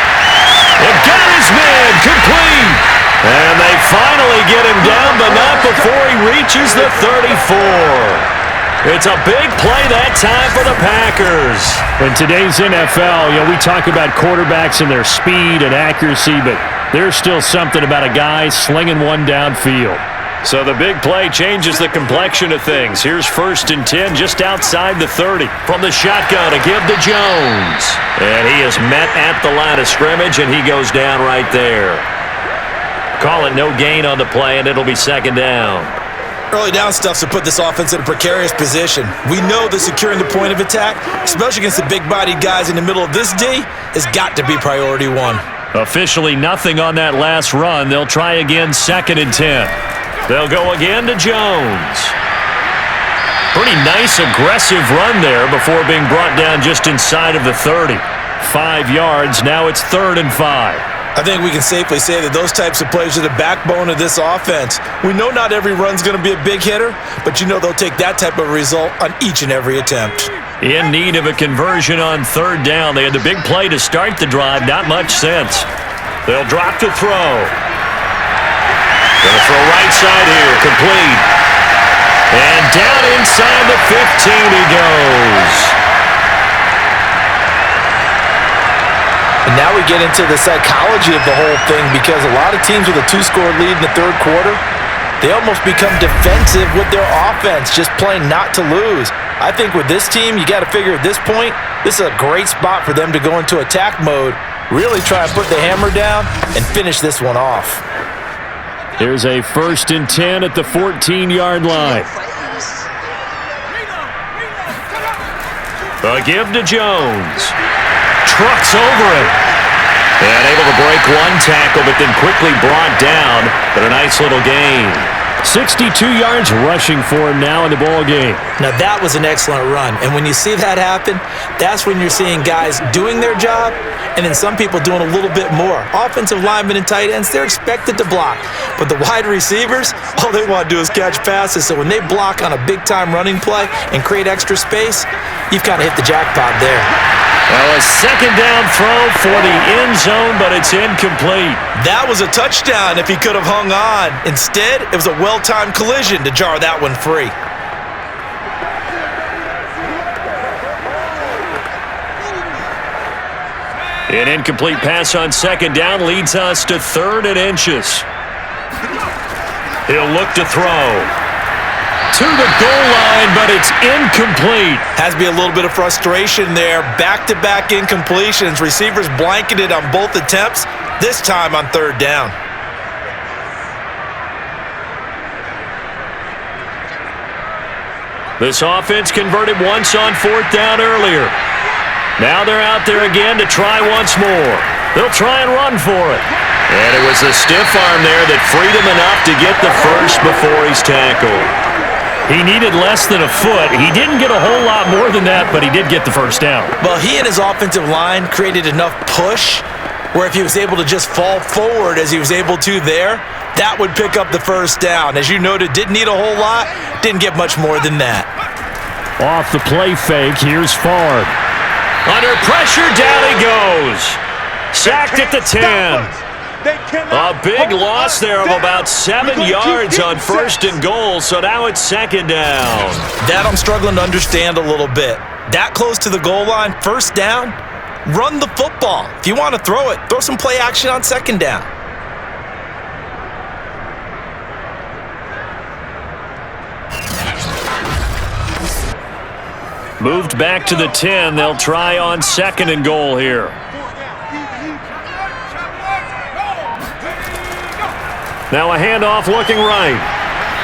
And got his man complete. And they finally get him down, but not before he reaches the 34. It's a big play that time for the Packers. In today's NFL, we talk about quarterbacks and their speed and accuracy, but there's still something about a guy slinging one downfield. So the big play changes the complexion of things. Here's 1st and 10 just outside the 30. From the shotgun to give to Jones. And he is met at the line of scrimmage, and he goes down right there. Call it no gain on the play, and it'll be 2nd down. Early down stuff to put this offense in a precarious position. We know that securing the point of attack, especially against the big-bodied guys in the middle of this D, has got to be priority 1. Officially nothing on that last run. They'll try again 2nd and 10. They'll go again to Jones. Pretty nice, aggressive run there before being brought down just inside of the 30. 5 yards. Now it's 3rd and 5. I think we can safely say that those types of plays are the backbone of this offense. We know not every run's going to be a big hitter, but they'll take that type of result on each and every attempt. In need of a conversion on 3rd down. They had the big play to start the drive. Not much sense. They'll drop to throw. Going to throw right side here. Complete. And down inside the 15 he goes. And now we get into the psychology of the whole thing because a lot of teams with a 2-score lead in the 3rd quarter, they almost become defensive with their offense, just playing not to lose. I think with this team, you got to figure at this point, this is a great spot for them to go into attack mode, really try and put the hammer down and finish this one off. Here's a 1st and 10 at the 14-yard line. A give to Jones. Trucks over it. And able to break one tackle, but then quickly brought down. But a nice little gain. 62 yards rushing for him now in the ball game. Now that was an excellent run. And when you see that happen, that's when you're seeing guys doing their job and then some people doing a little bit more. Offensive linemen and tight ends, they're expected to block. But the wide receivers, all they want to do is catch passes. So when they block on a big-time running play and create extra space, you've kind of hit the jackpot there. Well, a 2nd down throw for the end zone, but it's incomplete. That was a touchdown if he could have hung on. Instead, it was a well-timed collision to jar that one free. An incomplete pass on 2nd down leads us to 3rd and inches. He'll look to throw. To the goal line, but it's incomplete. Has to be a little bit of frustration there. Back-to-back incompletions. Receivers blanketed on both attempts, this time on 3rd down. This offense converted once on 4th down earlier. Now they're out there again to try once more. They'll try and run for it. And it was the stiff arm there that freed him enough to get the first before he's tackled. He needed less than a foot. He didn't get a whole lot more than that, but he did get the first down. Well, he and his offensive line created enough push where if he was able to just fall forward as he was able to there, that would pick up the first down. As you noted, didn't need a whole lot, didn't get much more than that. Off the play fake, here's Favre. Under pressure, down he goes. Sacked at the 10. They cannot A big hold loss us there of down. about We're 7 gonna yards keep on getting first and goal, so now it's second down. That I'm struggling to understand a little bit. That close to the goal line, first down, run the football. If you want to throw it, throw some play action on second down. Moved back to the 10. They'll try on second and goal here. Now a handoff looking right.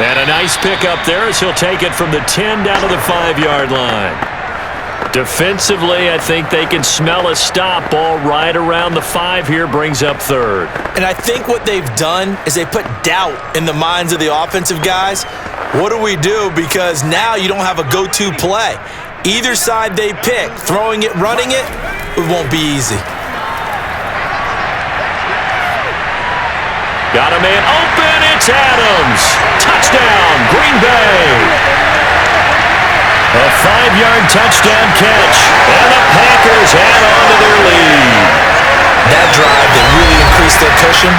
And a nice pickup there as he'll take it from the 10 down to the 5-yard line. Defensively, I think they can smell a stop. Ball right around the 5 here, brings up third. And I think what they've done is they put doubt in the minds of the offensive guys. What do we do? Because now you don't have a go-to play. Either side they pick, throwing it, running it, it won't be easy. Got a man open, it's Adams. Touchdown, Green Bay. A 5-yard touchdown catch, and the Packers add on to their lead. That drive that really increased their cushion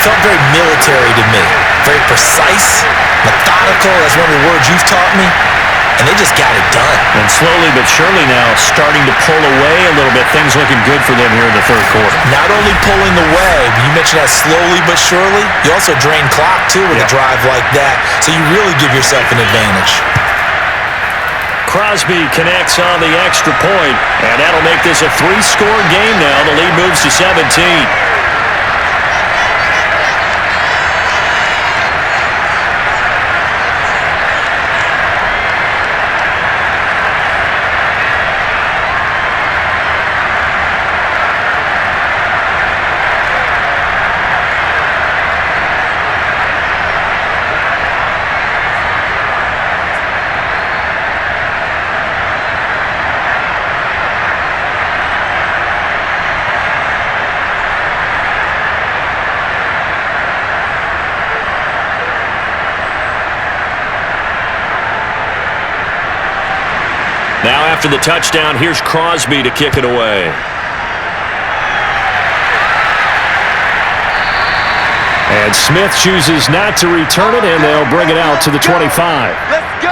felt very military to me. Very precise, methodical, that's one of the words you've taught me. And they just got it done. And slowly but surely now starting to pull away a little bit. Things looking good for them here in the third quarter. Not only pulling away, but you mentioned that slowly but surely. You also drain clock, too, with a drive like that. So you really give yourself an advantage. Crosby connects on the extra point, and that'll make this a 3-score game now. The lead moves to 17. Now after the touchdown, here's Crosby to kick it away. And Smith chooses not to return it, and they'll bring it out to the 25. Let's go.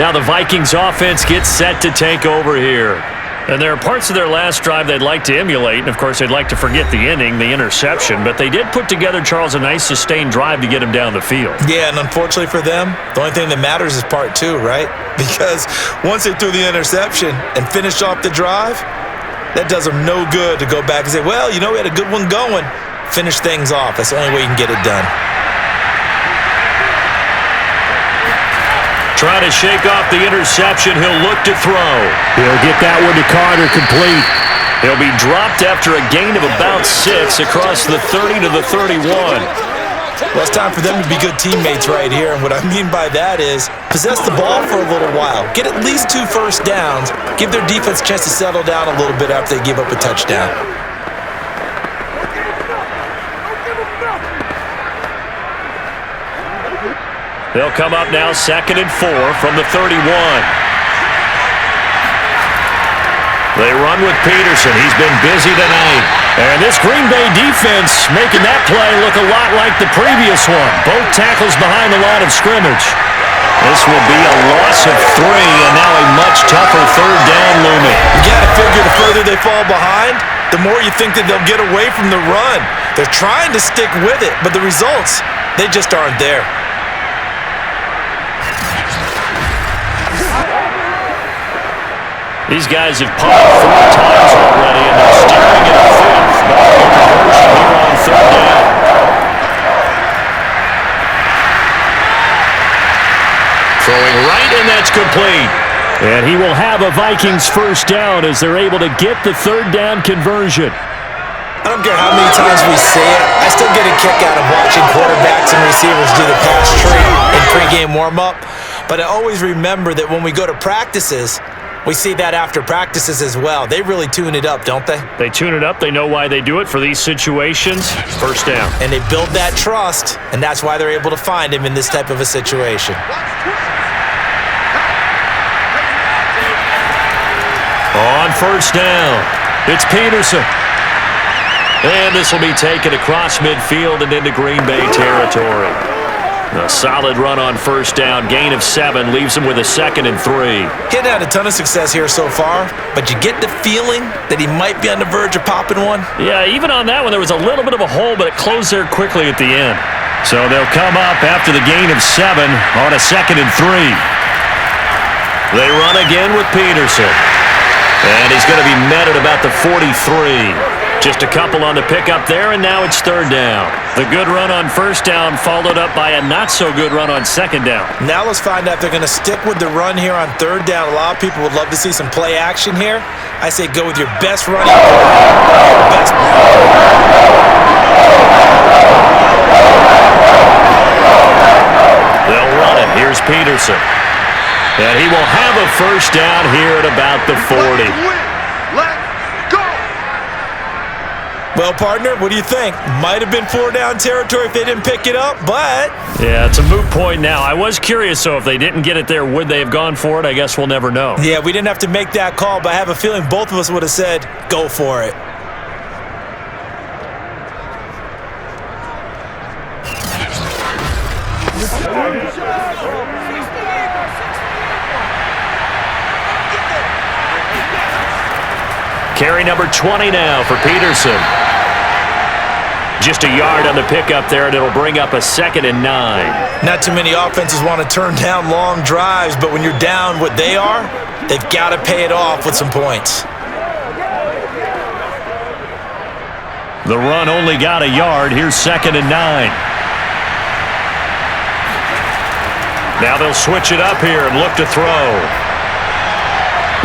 Now the Vikings offense gets set to take over here. And there are parts of their last drive they'd like to emulate, and of course they'd like to forget the ending, the interception, but they did put together, Charles, a nice sustained drive to get him down the field. Yeah, and unfortunately for them, the only thing that matters is part 2, right? Because once they threw the interception and finished off the drive, that does them no good to go back and say, well, you know, we had a good one going. Finish things off. That's the only way you can get it done. Trying to shake off the interception. He'll look to throw. He'll get that one to Carter complete. He'll be dropped after a gain of about 6 across the 30 to the 31. Well, it's time for them to be good teammates right here. And what I mean by that is possess the ball for a little while. Get at least 2 first downs. Give their defense a chance to settle down a little bit after they give up a touchdown. They'll come up now 2nd and 4 from the 31. They run with Peterson. He's been busy tonight. And this Green Bay defense making that play look a lot like the previous one. Both tackles behind the line of scrimmage. This will be a loss of 3, and now a much tougher third down looming. You got to figure the further they fall behind, the more you think that they'll get away from the run. They're trying to stick with it, but the results, they just aren't there. These guys have punted 4 times already, and they're staring at a 5th. But a conversion here on 3rd down. Throwing right, and that's complete. And he will have a Vikings first down as they're able to get the 3rd down conversion. I don't care how many times we say it, I still get a kick out of watching quarterbacks and receivers do the pass tree in pregame warm-up. But I always remember that when we go to practices, we see that after practices as well. They really tune it up, don't they? They tune it up. They know why they do it for these situations. First down. And they build that trust, and that's why they're able to find him in this type of a situation. On first down, it's Peterson. And this will be taken across midfield and into Green Bay territory. A solid run on first down, gain of 7, leaves him with a 2nd and 3. He's had a ton of success here so far, but you get the feeling that he might be on the verge of popping one. Yeah, even on that one, there was a little bit of a hole, but it closed there quickly at the end. So they'll come up after the gain of 7 on a 2nd and 3. They run again with Peterson. And he's going to be met at about the 43. Just a couple on the pickup there, and now it's 3rd down. The good run on first down followed up by a not-so-good run on 2nd down. Now let's find out if they're going to stick with the run here on 3rd down. A lot of people would love to see some play action here. I say go with your best running play. They'll run it. Here's Peterson. And he will have a first down here at about the 40. Well, partner, what do you think? Might have been 4-down territory if they didn't pick it up, but... Yeah, it's a moot point now. I was curious, so if they didn't get it there, would they have gone for it? I guess we'll never know. Yeah, we didn't have to make that call, but I have a feeling both of us would have said, go for it. Carry number 20 now for Peterson. Just a yard on the pickup there, and it'll bring up a 2nd and 9. Not too many offenses want to turn down long drives, but when you're down what they are, they've got to pay it off with some points. The run only got a yard. Here's 2nd and 9. Now they'll switch it up here and look to throw.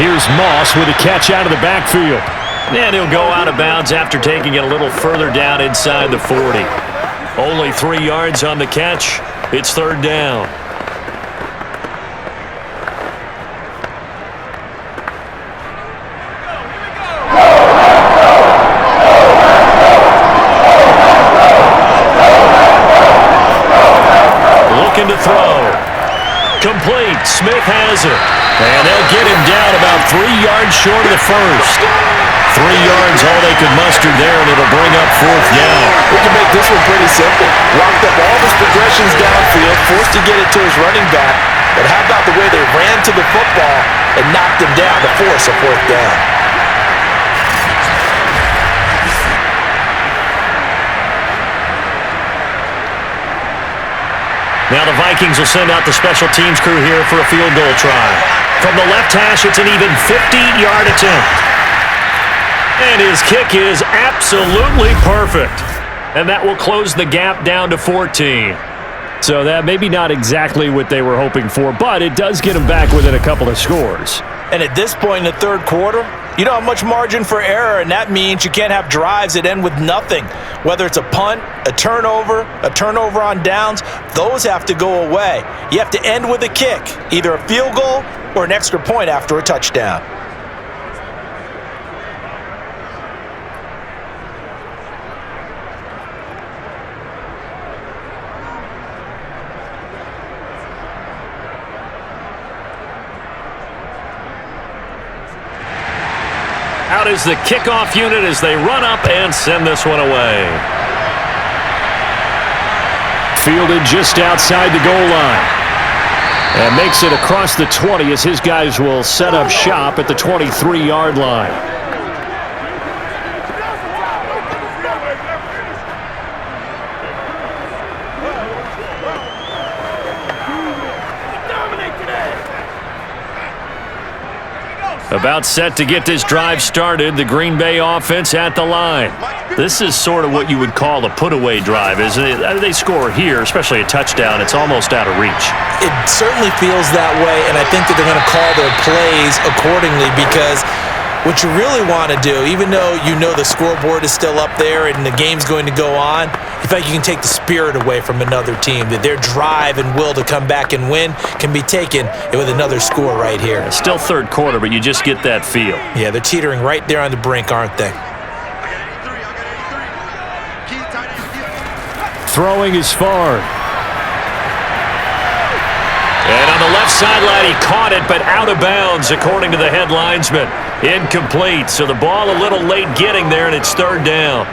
Here's Moss with a catch out of the backfield. And he'll go out of bounds after taking it a little further down inside the 40. Only 3 yards on the catch. It's 3rd down. Looking to throw. Complete. Smith has it. And they'll get him down about 3 yards short of the first. 3 yards, all they could muster there, and it'll bring up 4th down. We can make this one pretty simple. Locked up all his progressions downfield, forced to get it to his running back. But how about the way they ran to the football and knocked him down to force a 4th down? Now the Vikings will send out the special teams crew here for a field goal try. From the left hash, it's an even 50-yard attempt. And his kick is absolutely perfect. And that will close the gap down to 14. So that maybe not exactly what they were hoping for, but it does get them back within a couple of scores. And at this point in the 3rd quarter, you don't have much margin for error, and that means you can't have drives that end with nothing. Whether it's a punt, a turnover on downs, those have to go away. You have to end with a kick, either a field goal or an extra point after a touchdown. Out is the kickoff unit as they run up and send this one away. Fielded just outside the goal line. And makes it across the 20 as his guys will set up shop at the 23-yard line. About set to get this drive started, the Green Bay offense at the line. This is sort of what you would call a put-away drive, isn't it? They score here, especially a touchdown. It's almost out of reach. It certainly feels that way, and I think that they're going to call their plays accordingly because what you really want to do, even though you know the scoreboard is still up there and the game's going to go on, you feel like you can take the spirit away from another team, that their drive and will to come back and win can be taken with another score right here. Still 3rd quarter, but you just get that feel. Yeah, they're teetering right there on the brink, aren't they? Throwing is far. And on the left sideline, he caught it, but out of bounds, according to the head linesman. Incomplete, so the ball a little late getting there, and it's 3rd down.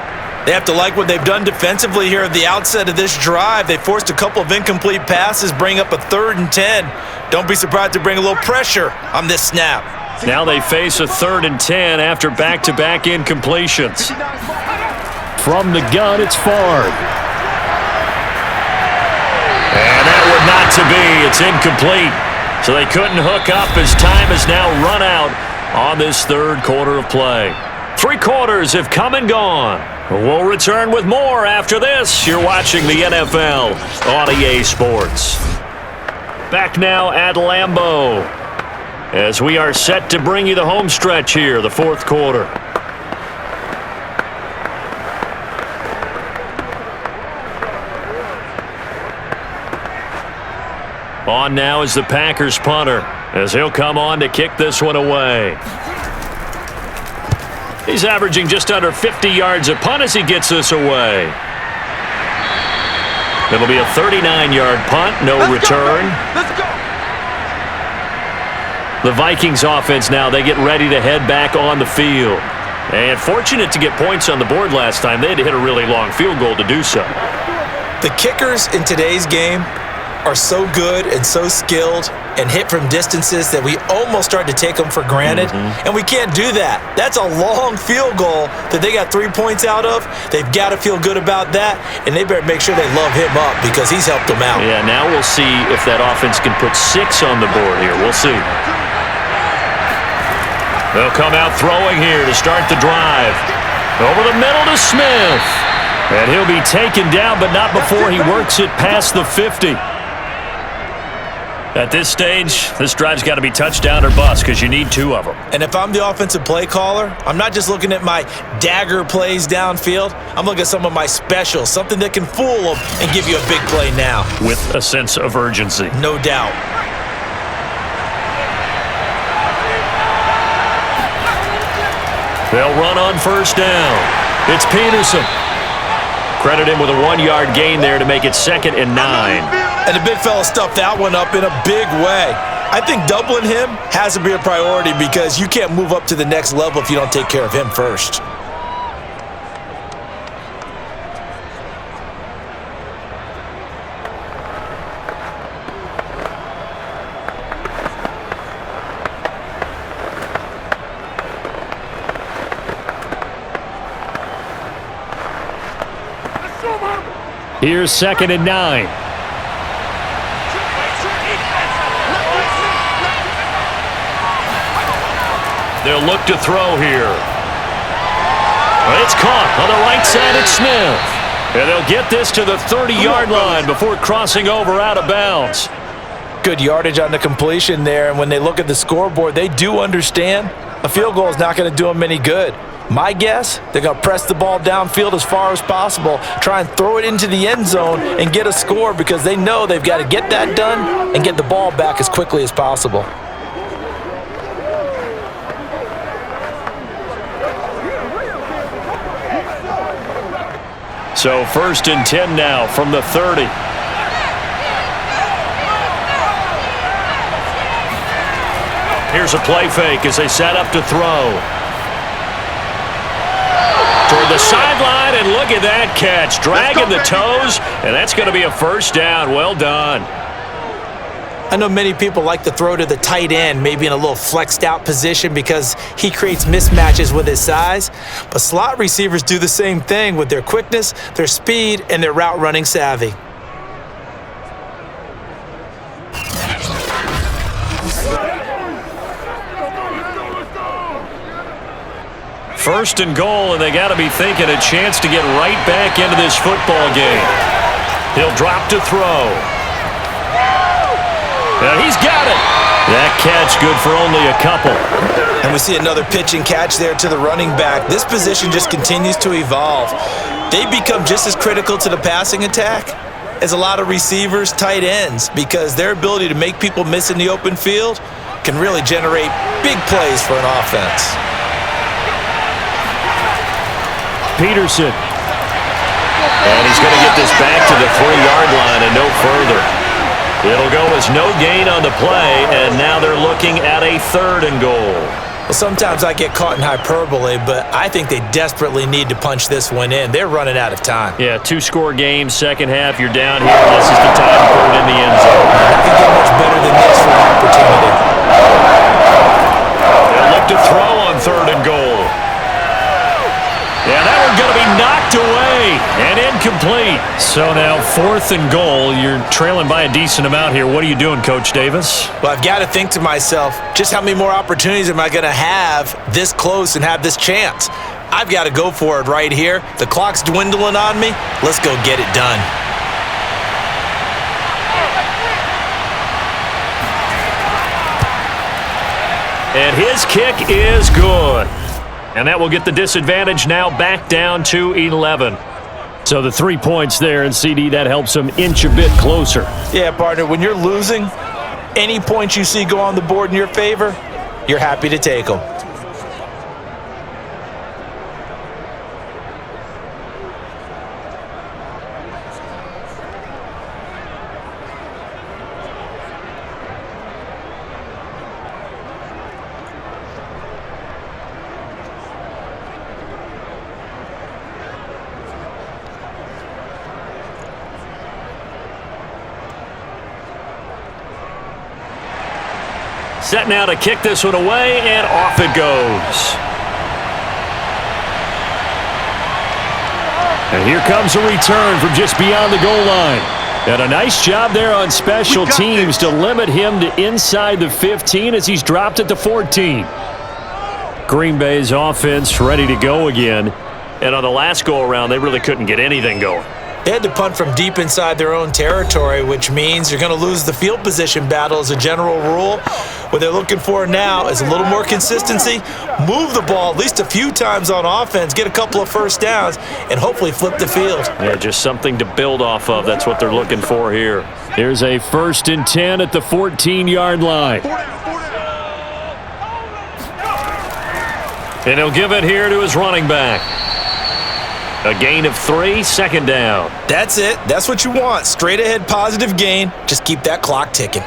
They have to like what they've done defensively here at the outset of this drive. They forced a couple of incomplete passes, bring up a 3rd and 10. Don't be surprised to bring a little pressure on this snap. Now they face a 3rd and 10 after back-to-back incompletions. From the gun, it's Favre. And that would not to be. It's incomplete. So they couldn't hook up as time has now run out on this 3rd quarter of play. 3 quarters have come and gone. We'll return with more after this. You're watching the NFL on EA Sports. Back now at Lambeau as we are set to bring you the home stretch here, the 4th quarter. On now is the Packers punter as he'll come on to kick this one away. He's averaging just under 50 yards a punt as he gets this away. It'll be a 39-yard punt, no return. Let's go. The Vikings offense now, they get ready to head back on the field. And fortunate to get points on the board last time. They had to hit a really long field goal to do so. The kickers in today's game are so good and so skilled and hit from distances that we almost start to take them for granted. And we can't do that. That's a long field goal that they got 3 points out of. They've got to feel good about that, and they better make sure they love him up because he's helped them out. Yeah, now we'll see if that offense can put 6 on the board here. We'll see. They'll come out throwing here to start the drive. Over the middle to Smith. And he'll be taken down, but not before he works it past the 50. At this stage, this drive's got to be touchdown or bust because you need 2 of them. And if I'm the offensive play caller, I'm not just looking at my dagger plays downfield. I'm looking at some of my specials, something that can fool them and give you a big play now. With a sense of urgency. No doubt. They'll run on 1st down. It's Peterson. Credit him with a 1-yard gain there to make it 2nd and 9. And the big fella stuffed that one up in a big way. I think doubling him has to be a priority because you can't move up to the next level if you don't take care of him first. Here's 2nd and 9. They'll look to throw here. It's caught on the right side at Smith. And they'll get this to the 30-yard line before crossing over out of bounds. Good yardage on the completion there, and when they look at the scoreboard, they do understand a field goal is not going to do them any good. My guess, they're going to press the ball downfield as far as possible, try and throw it into the end zone and get a score because they know they've got to get that done and get the ball back as quickly as possible. So 1st and 10 now from the 30. Here's a play fake as they set up to throw. Toward the sideline, and look at that catch. Dragging the toes, and that's going to be a 1st down. Well done. I know many people like to throw to the tight end, maybe in a little flexed out position because he creates mismatches with his size. But slot receivers do the same thing with their quickness, their speed, and their route running savvy. First and goal, and they got to be thinking a chance to get right back into this football game. He'll drop to throw. And he's got it. That catch good for only a couple. And we see another pitch and catch there to the running back. This position just continues to evolve. They become just as critical to the passing attack as a lot of receivers, tight ends, because their ability to make people miss in the open field can really generate big plays for an offense. Peterson. And he's going to get this back to the 3-yard line and no further. It'll go as no gain on the play, and now they're looking at a 3rd and goal. Well, sometimes I get caught in hyperbole, but I think they desperately need to punch this one in. They're running out of time. Yeah, 2-score game, second half, you're down here. This is the time to put it in the end zone. Nothing get much better than this for an opportunity. They'll look to throw on 3rd and goal. Yeah, that one's going to be knocked away and incomplete. So now 4th and goal. You're trailing by a decent amount here. What are you doing, Coach Davis? Well, I've got to think to myself, just how many more opportunities am I going to have this close and have this chance? I've got to go for it right here. The clock's dwindling on me. Let's go get it done. And his kick is good. And that will get the disadvantage now back down to 11. So the 3 points there, and CD, that helps them inch a bit closer. Yeah, partner, when you're losing, any points you see go on the board in your favor, you're happy to take them. Set now to kick this one away, and off it goes. And here comes a return from just beyond the goal line. And a nice job there on special teams to limit him to inside the 15 as he's dropped at the 14. Green Bay's offense ready to go again. And on the last go-around, they really couldn't get anything going. They had to punt from deep inside their own territory, which means you're going to lose the field position battle as a general rule. What they're looking for now is a little more consistency, move the ball at least a few times on offense, get a couple of first downs, and hopefully flip the field. Yeah, just something to build off of. That's what they're looking for here. Here's a 1st and 10 at the 14-yard line. And he'll give it here to his running back. A gain of 3, 2nd down. That's it. That's what you want. Straight ahead positive gain. Just keep that clock ticking.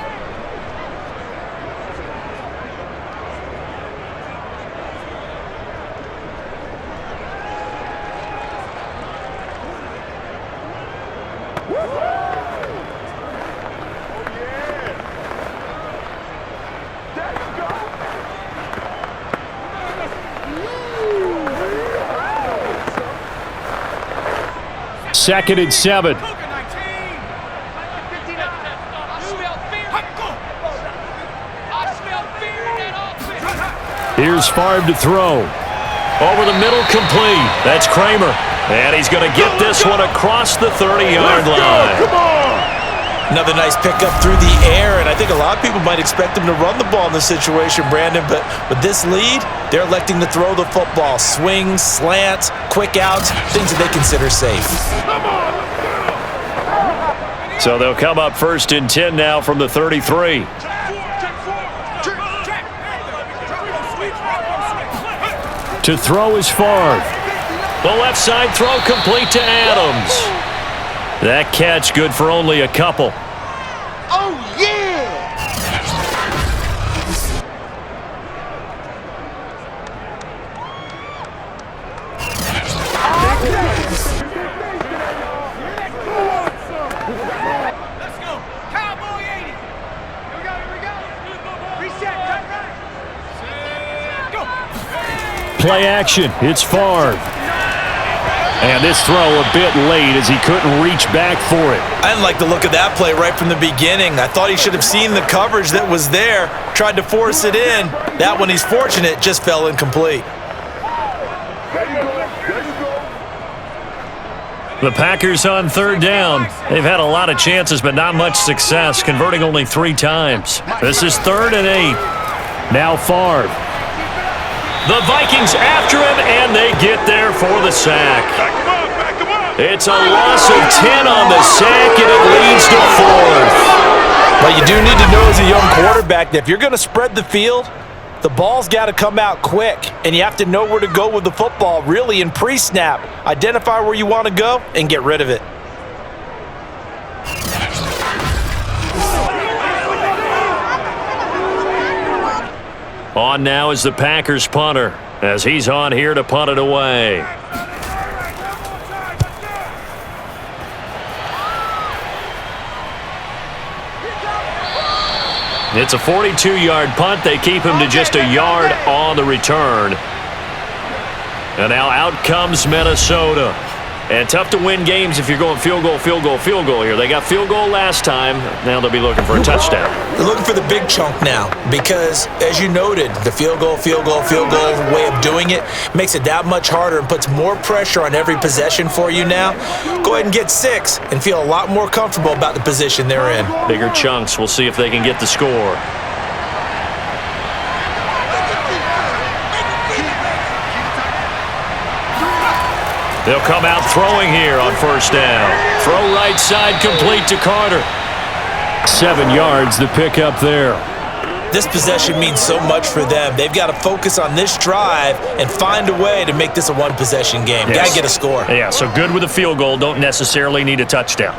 Second and 7. Here's Favre to throw. Over the middle, complete. That's Kramer. And he's going to get this one across the 30-yard line. Come on! Another nice pickup through the air, and I think a lot of people might expect him to run the ball in this situation, Brandon, but with this lead, they're electing to throw the football. Swings, slants, quick outs, things that they consider safe. So they'll come up 1st and 10 now from the 33. To throw is Favre. The left side throw complete to Adams. That catch good for only a couple. Oh, yeah! Let's go. Cowboy 80. Here we go. Reset, cut right. Set, go. Play action. It's Favre. And this throw a bit late as he couldn't reach back for it. I didn't like the look of that play right from the beginning. I thought he should have seen the coverage that was there, tried to force it in. That one, he's fortunate, just fell incomplete. The Packers on 3rd down. They've had a lot of chances, but not much success, converting only 3 times. This is 3rd and 8. Now Favre. The Vikings after him, and they get there for the sack. It's a loss of 10 on the sack, and it leads to 4th. But you do need to know as a young quarterback that if you're going to spread the field, the ball's got to come out quick, and you have to know where to go with the football, really in pre-snap. Identify where you want to go and get rid of it. On now is the Packers punter, as he's on here to punt it away. It's a 42-yard punt. They keep him to just a yard on the return. And now out comes Minnesota. And tough to win games if you're going field goal, field goal, field goal here. They got field goal last time. Now they'll be looking for a touchdown. They're looking for the big chunk now because, as you noted, the field goal way of doing it makes it that much harder and puts more pressure on every possession for you now. Go ahead and get 6 and feel a lot more comfortable about the position they're in. Bigger chunks. We'll see if they can get the score. They'll come out throwing here on first down. Throw right side complete to Carter. 7 yards the pickup there. This possession means so much for them. They've got to focus on this drive and find a way to make this a one-possession game. Yes. Got to get a score. Yeah, so good with a field goal. Don't necessarily need a touchdown.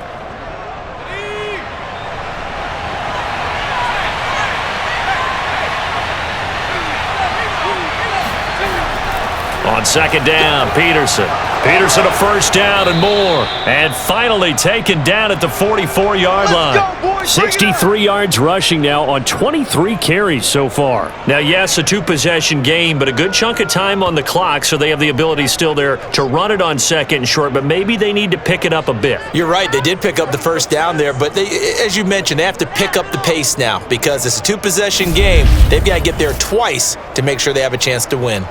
On second down, Peterson. Peterson a first down and more. And finally taken down at the 44-yard line. 63 yards rushing now on 23 carries so far. Now, yes, a 2-possession game, but a good chunk of time on the clock, so they have the ability still there to run it on second and short, but maybe they need to pick it up a bit. You're right. They did pick up the first down there, but they, as you mentioned, they have to pick up the pace now because it's a 2-possession game. They've got to get there twice to make sure they have a chance to win.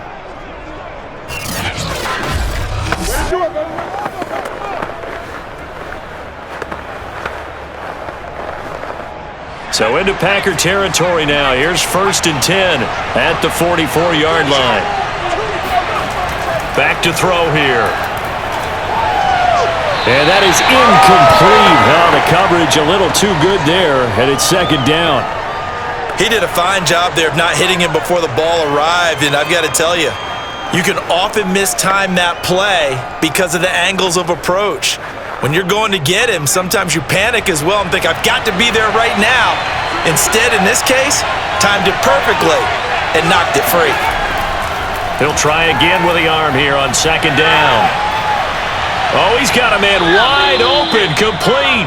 So into Packer territory now. Here's 1st and 10 at the 44-yard line. Back to throw here. And that is incomplete. Oh, the coverage a little too good there, and it's second down. He did a fine job there of not hitting him before the ball arrived, and I've got to tell you, you can often mistime that play because of the angles of approach. When you're going to get him, sometimes you panic as well and think, I've got to be there right now. Instead, in this case, timed it perfectly and knocked it free. He'll try again with the arm here on second down. Oh, he's got a man wide open, complete.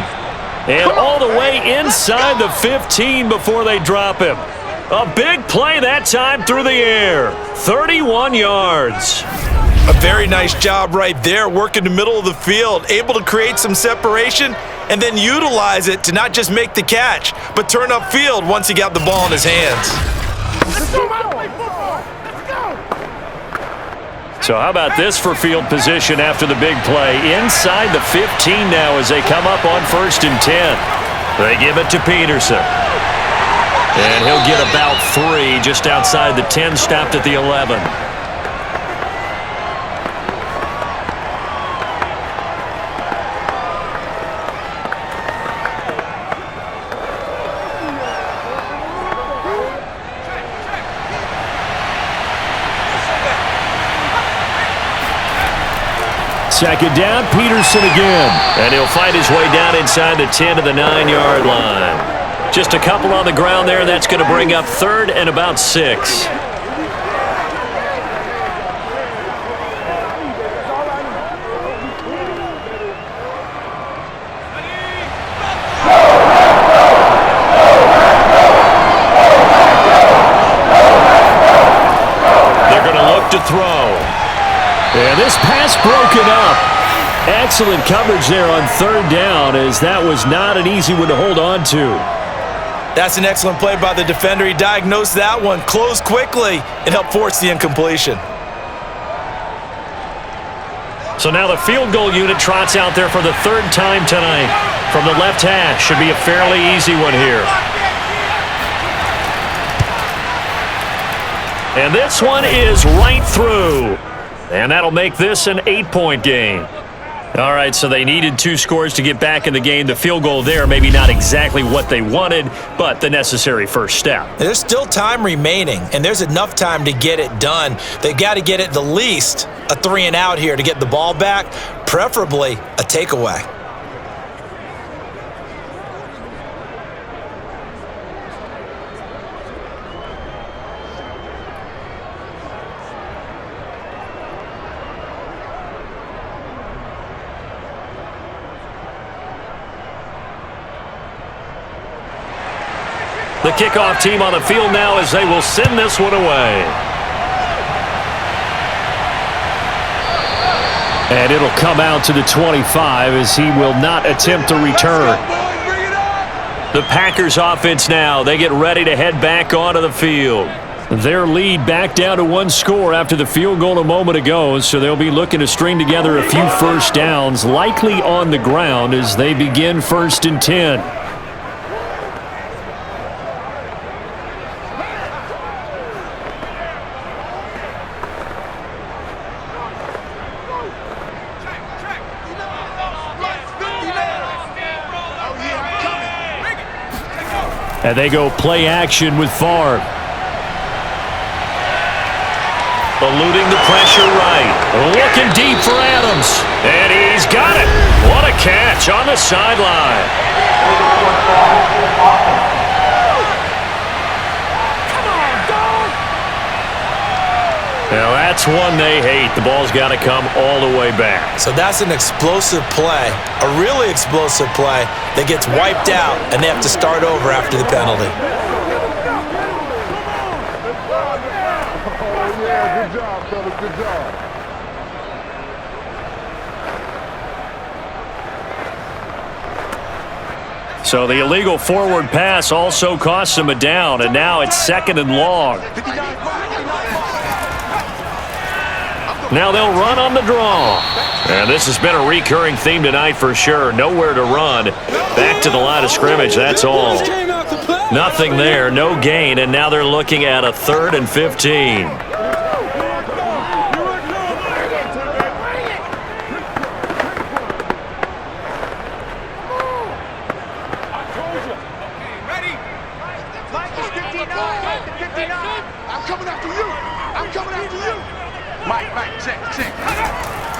And all the way inside the 15 before they drop him. A big play that time through the air. 31 yards. A very nice job right there, working the middle of the field, able to create some separation and then utilize it to not just make the catch, but turn upfield once he got the ball in his hands. So how about this for field position after the big play? Inside the 15 now as they come up on 1st and 10. They give it to Peterson. And he'll get about 3 just outside the 10, stopped at the 11. Second down, Peterson again. And he'll fight his way down inside the 10 to the 9-yard line. Just a couple on the ground there. That's going to bring up 3rd and about 6. They're going to look to throw. And this pass broken up. Excellent coverage there on 3rd down, as that was not an easy one to hold on to. That's an excellent play by the defender. He diagnosed that one, closed quickly, and helped force the incompletion. So now the field goal unit trots out there for the 3rd time tonight from the left hash. Should be a fairly easy one here. And this one is right through. And that'll make this an 8-point game. All right, so they needed 2 scores to get back in the game. The field goal there, maybe not exactly what they wanted, but the necessary first step. There's still time remaining, and there's enough time to get it done. They've got to get it the least a 3 and out here to get the ball back, preferably a takeaway. The kickoff team on the field now as they will send this one away. And it'll come out to the 25 as he will not attempt to return. The Packers offense now. They get ready to head back onto the field. Their lead back down to one score after the field goal a moment ago, so they'll be looking to string together a few first downs, likely on the ground as they begin 1st and 10. And they go play action with Favre. Eluding the pressure right. Looking deep for Adams. And he's got it. What a catch on the sideline. Come on, dog! Now that's one they hate. The ball's got to come all the way back. So that's an explosive play, a really explosive play that gets wiped out, and they have to start over after the penalty. Good job, fellas. Good job. So the illegal forward pass also costs him a down, and now it's 2nd and long. Now they'll run on the draw. And this has been a recurring theme tonight for sure. Nowhere to run. Back to the line of scrimmage, that's all. Nothing there, no gain, and now they're looking at a 3rd and 15.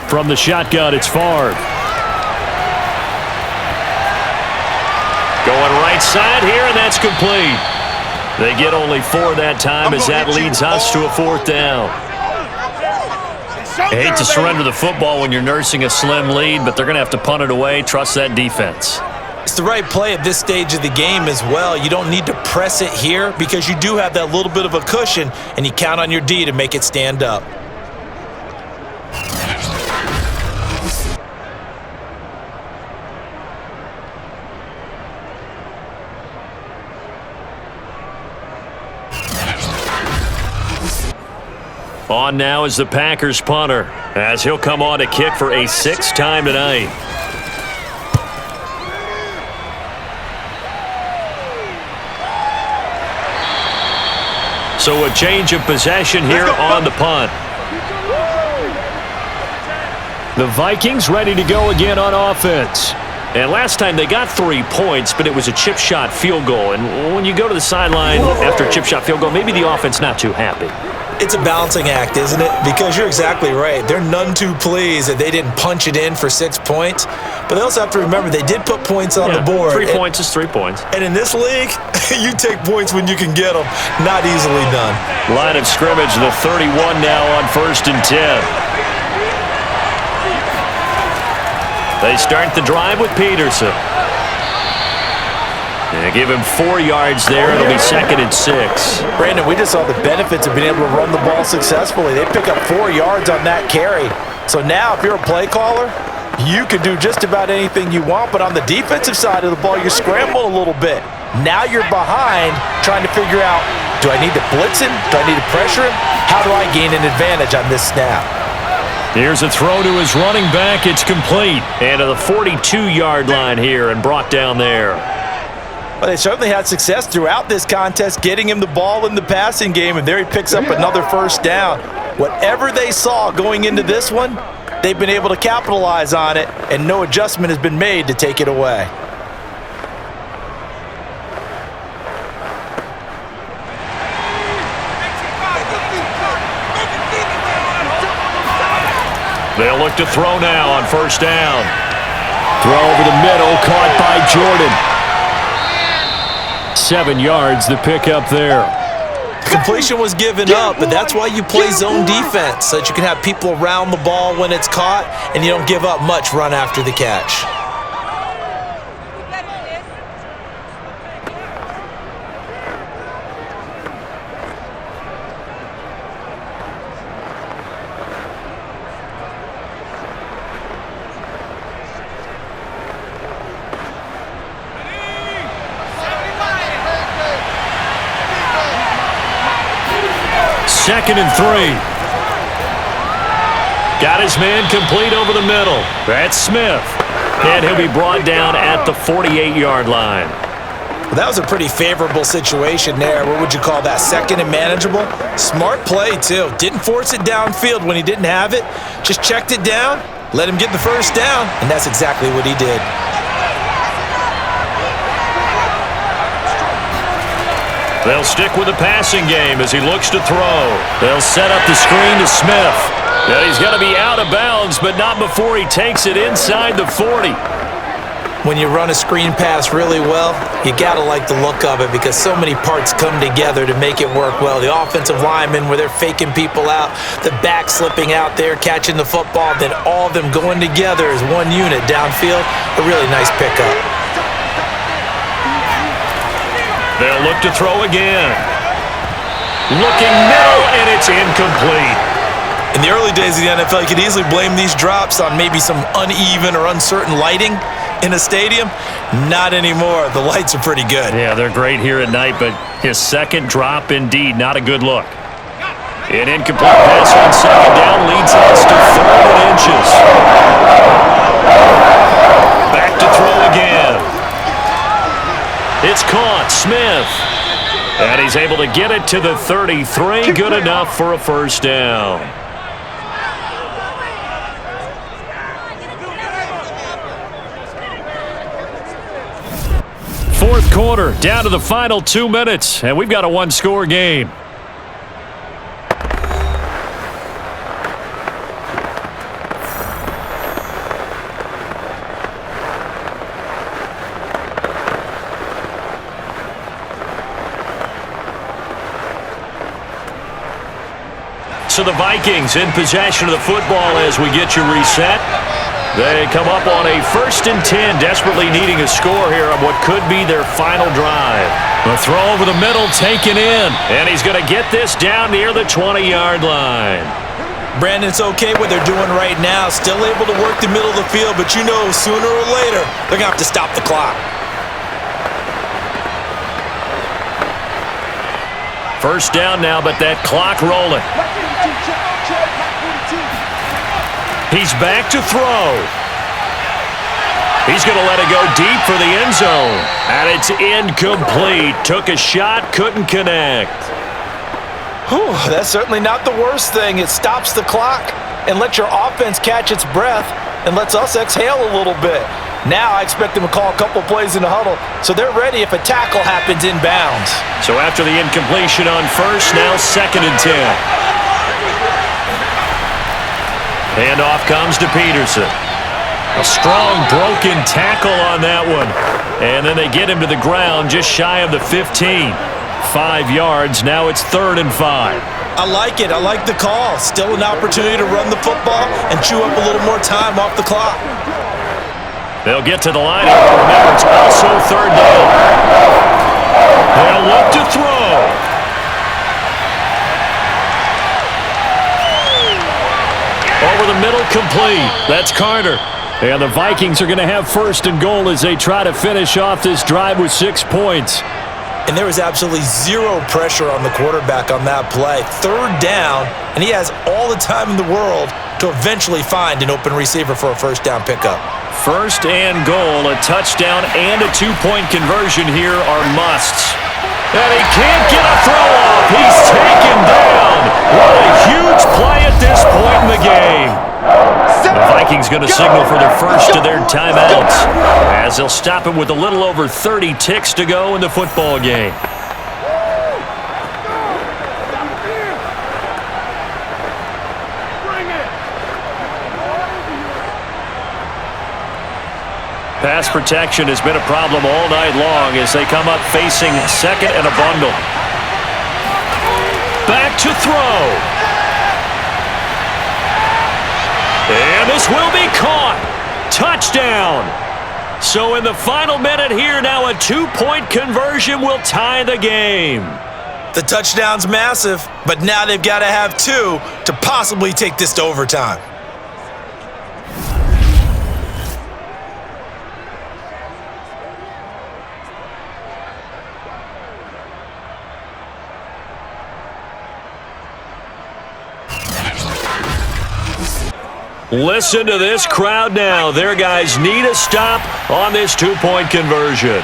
From the shotgun, it's Favre. Going right side here, and that's complete. They get only 4 that time as that leads us to a 4th down. I hate to surrender the football when you're nursing a slim lead, but they're going to have to punt it away. Trust that defense. It's the right play at this stage of the game as well. You don't need to press it here because you do have that little bit of a cushion, and you count on your D to make it stand up. On now is the Packers punter, as he'll come on to kick for a 6th time tonight. So a change of possession here on the punt. The Vikings ready to go again on offense. And last time they got 3 points, but it was a chip shot field goal. And when you go to the sideline after a chip shot field goal, maybe the offense not too happy. It's a balancing act, isn't it? Because you're exactly right. They're none too pleased that they didn't punch it in for 6 points. But they also have to remember they did put points on the board. 3 points is 3 points. And in this league, you take points when you can get them. Not easily done. Line of scrimmage, the 31 now on 1st and 10. They start the drive with Peterson. And give him 4 yards there. It'll be 2nd and 6. Brandon, we just saw the benefits of being able to run the ball successfully. They pick up 4 yards on that carry. So now if you're a play caller, you can do just about anything you want. But on the defensive side of the ball, you scramble a little bit. Now you're behind trying to figure out, do I need to blitz him? Do I need to pressure him? How do I gain an advantage on this snap? Here's a throw to his running back. It's complete. And to the 42-yard line here and brought down there. Well, they certainly had success throughout this contest, getting him the ball in the passing game, and there he picks up another 1st down. Whatever they saw going into this one, they've been able to capitalize on it, and no adjustment has been made to take it away. They'll look to throw now on 1st down. Throw over the middle, caught by Jordan. 7 yards, the pickup there. Completion was given up, but that's why you play zone defense, so that you can have people around the ball when it's caught, and you don't give up much run after the catch. 2nd and 3. Got his man complete over the middle. That's Smith. And he'll be brought down at the 48-yard line. Well, that was a pretty favorable situation there. What would you call that? 2nd and manageable? Smart play, too. Didn't force it downfield when he didn't have it. Just checked it down, let him get the first down, and that's exactly what he did. They'll stick with the passing game as he looks to throw. They'll set up the screen to Smith. And he's going to be out of bounds, but not before he takes it inside the 40. When you run a screen pass really well, you got to like the look of it because so many parts come together to make it work well. The offensive linemen, where they're faking people out, the back slipping out there, catching the football, then all of them going together as one unit downfield. A really nice pickup. They'll look to throw again. Looking middle, and it's incomplete. In the early days of the NFL, you could easily blame these drops on maybe some uneven or uncertain lighting in a stadium. Not anymore. The lights are pretty good. Yeah, they're great here at night, but his second drop, indeed, not a good look. An incomplete pass on 2nd down leads us to 3rd and inches. Back to throw again. It's caught. Smith. And he's able to get it to the 33. Good enough for a first down. Fourth quarter, down to the final 2 minutes, and we've got a one-score game. So the Vikings in possession of the football as we get you reset. They come up on a 1st and 10, desperately needing a score here on what could be their final drive. A throw over the middle taken in, and he's going to get this down near the 20-yard line. Brandon, it's okay what they're doing right now. Still able to work the middle of the field, but you know sooner or later they're going to have to stop the clock. First down now, but that clock rolling. He's back to throw. He's going to let it go deep for the end zone. And it's incomplete. Took a shot, couldn't connect. Whew, that's certainly not the worst thing. It stops the clock and lets your offense catch its breath and lets us exhale a little bit. Now I expect them to call a couple plays in the huddle, so they're ready if a tackle happens inbounds. So after the incompletion on first, now 2nd and 10. Handoff comes to Peterson. A strong broken tackle on that one. And then they get him to the ground just shy of the 15. 5 yards. Now it's 3rd and 5. I like it. I like the call. Still an opportunity to run the football and chew up a little more time off the clock. They'll get to the line. Remember, it's also 3rd down. They'll look to throw. Over the middle, complete. That's Carter. And the Vikings are going to have 1st and goal as they try to finish off this drive with 6 points. And there was absolutely zero pressure on the quarterback on that play. 3rd down, and he has all the time in the world to eventually find an open receiver for a first down pickup. 1st and goal, a touchdown and a 2-point conversion here are musts. And he can't get a throw off. He's taken down. What a huge play at this point in the game. The Vikings going to signal for the first of their timeouts as they'll stop him with a little over 30 ticks to go in the football game. Pass protection has been a problem all night long as they come up facing 2nd and a bundle. Back to throw. And this will be caught. Touchdown. So in the final minute here, now a 2-point conversion will tie the game. The touchdown's massive, but now they've got to have 2 to possibly take this to overtime. Listen to this crowd now. Their guys need a stop on this two-point conversion.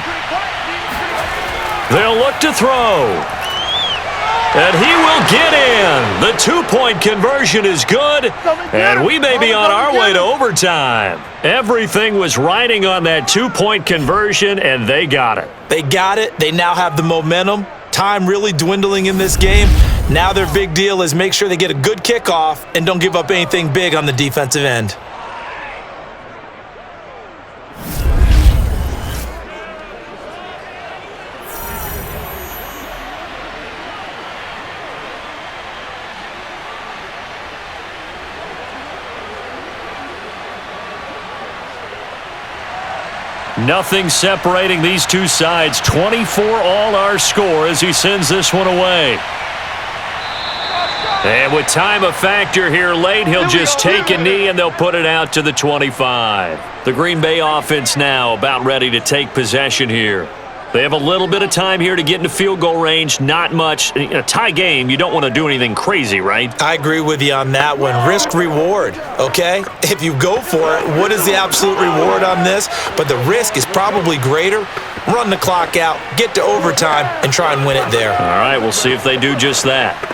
They'll look to throw. And he will get in. The two-point conversion is good, and we may be on our way to overtime. Everything was riding on that two-point conversion, and they got it. They got it. They now have the momentum. Time really dwindling in this game. Now their big deal is make sure they get a good kickoff and don't give up anything big on the defensive end. Nothing separating these two sides. 24 all our score as he sends this one away. And with time a factor here late, he'll just take a knee and they'll put it out to the 25. The Green Bay offense now about ready to take possession here. They have a little bit of time here to get into field goal range. Not much. In a tie game, you don't want to do anything crazy, right? I agree with you on that one. Risk reward, okay? If you go for it, what is the absolute reward on this? But the risk is probably greater. Run the clock out, get to overtime, and try and win it there. All right, we'll see if they do just that.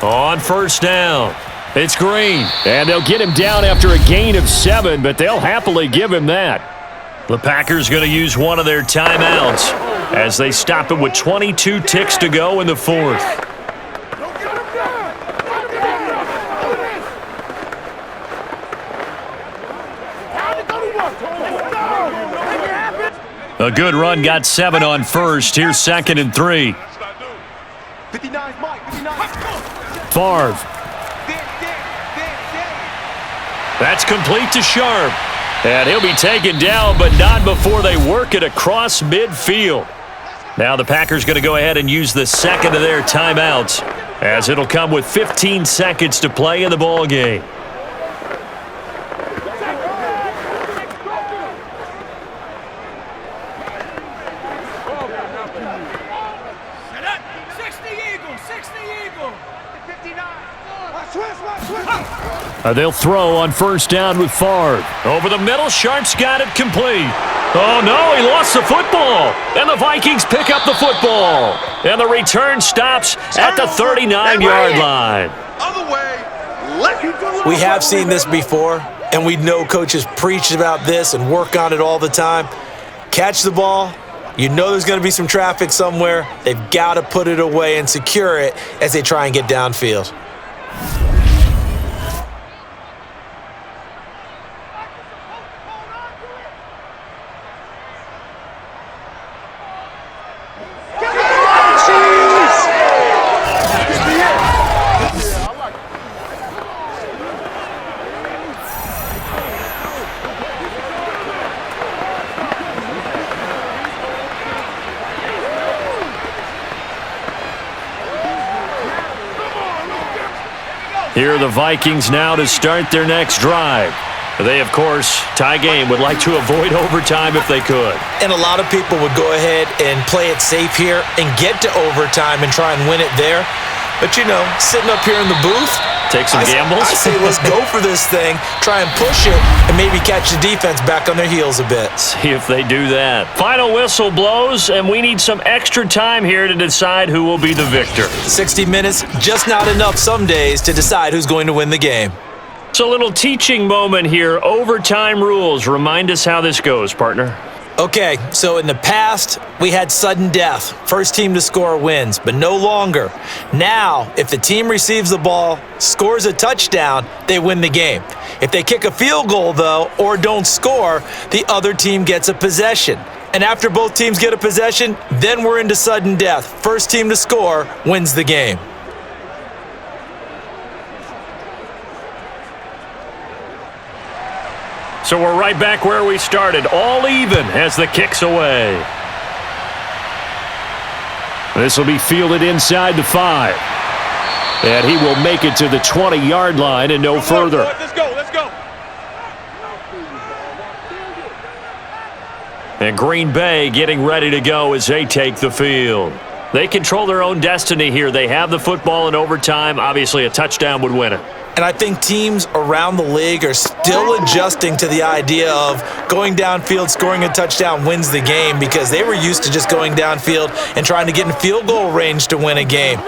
On first down, it's Green. And they'll get him down after a gain of 7, but they'll happily give him that. The Packers going to use one of their timeouts as they stop it with 22 ticks to go in the fourth. A good run got 7 on first. Here's 2nd and 3. Favre. That's complete to Sharp. And he'll be taken down, but not before they work it across midfield. Now the Packers going to go ahead and use the second of their timeouts, as it'll come with 15 seconds to play in the ball game. They'll throw on first down with Favre. Over the middle, Sharp's got it complete. Oh, no, he lost the football. And the Vikings pick up the football. And the return stops at the 39-yard line. We have seen this before, and we know coaches preach about this and work on it all the time. Catch the ball. You know there's going to be some traffic somewhere. They've got to put it away and secure it as they try and get downfield. Here are the Vikings now to start their next drive. They, of course, tie game, would like to avoid overtime if they could. And a lot of people would go ahead and play it safe here and get to overtime and try and win it there. But, you know, sitting up here in the booth, take some gambles. I say let's go for this thing, try and push it, and maybe catch the defense back on their heels a bit. See if they do that. Final whistle blows, and we need some extra time here to decide who will be the victor. 60 minutes, just not enough some days to decide who's going to win the game. It's a little teaching moment here. Overtime rules. Remind us how this goes, partner. Okay, so in the past, we had sudden death. First team to score wins, but no longer. Now, if the team receives the ball, scores a touchdown, they win the game. If they kick a field goal, though, or don't score, the other team gets a possession. And after both teams get a possession, then we're into sudden death. First team to score wins the game. So we're right back where we started, all even as the kick's away. This will be fielded inside the 5. And he will make it to the 20-yard line and no further. Let's go, let's go. And Green Bay getting ready to go as they take the field. They control their own destiny here. They have the football in overtime. Obviously, a touchdown would win it. And I think teams around the league are still adjusting to the idea of going downfield, scoring a touchdown wins the game, because they were used to just going downfield and trying to get in field goal range to win a game.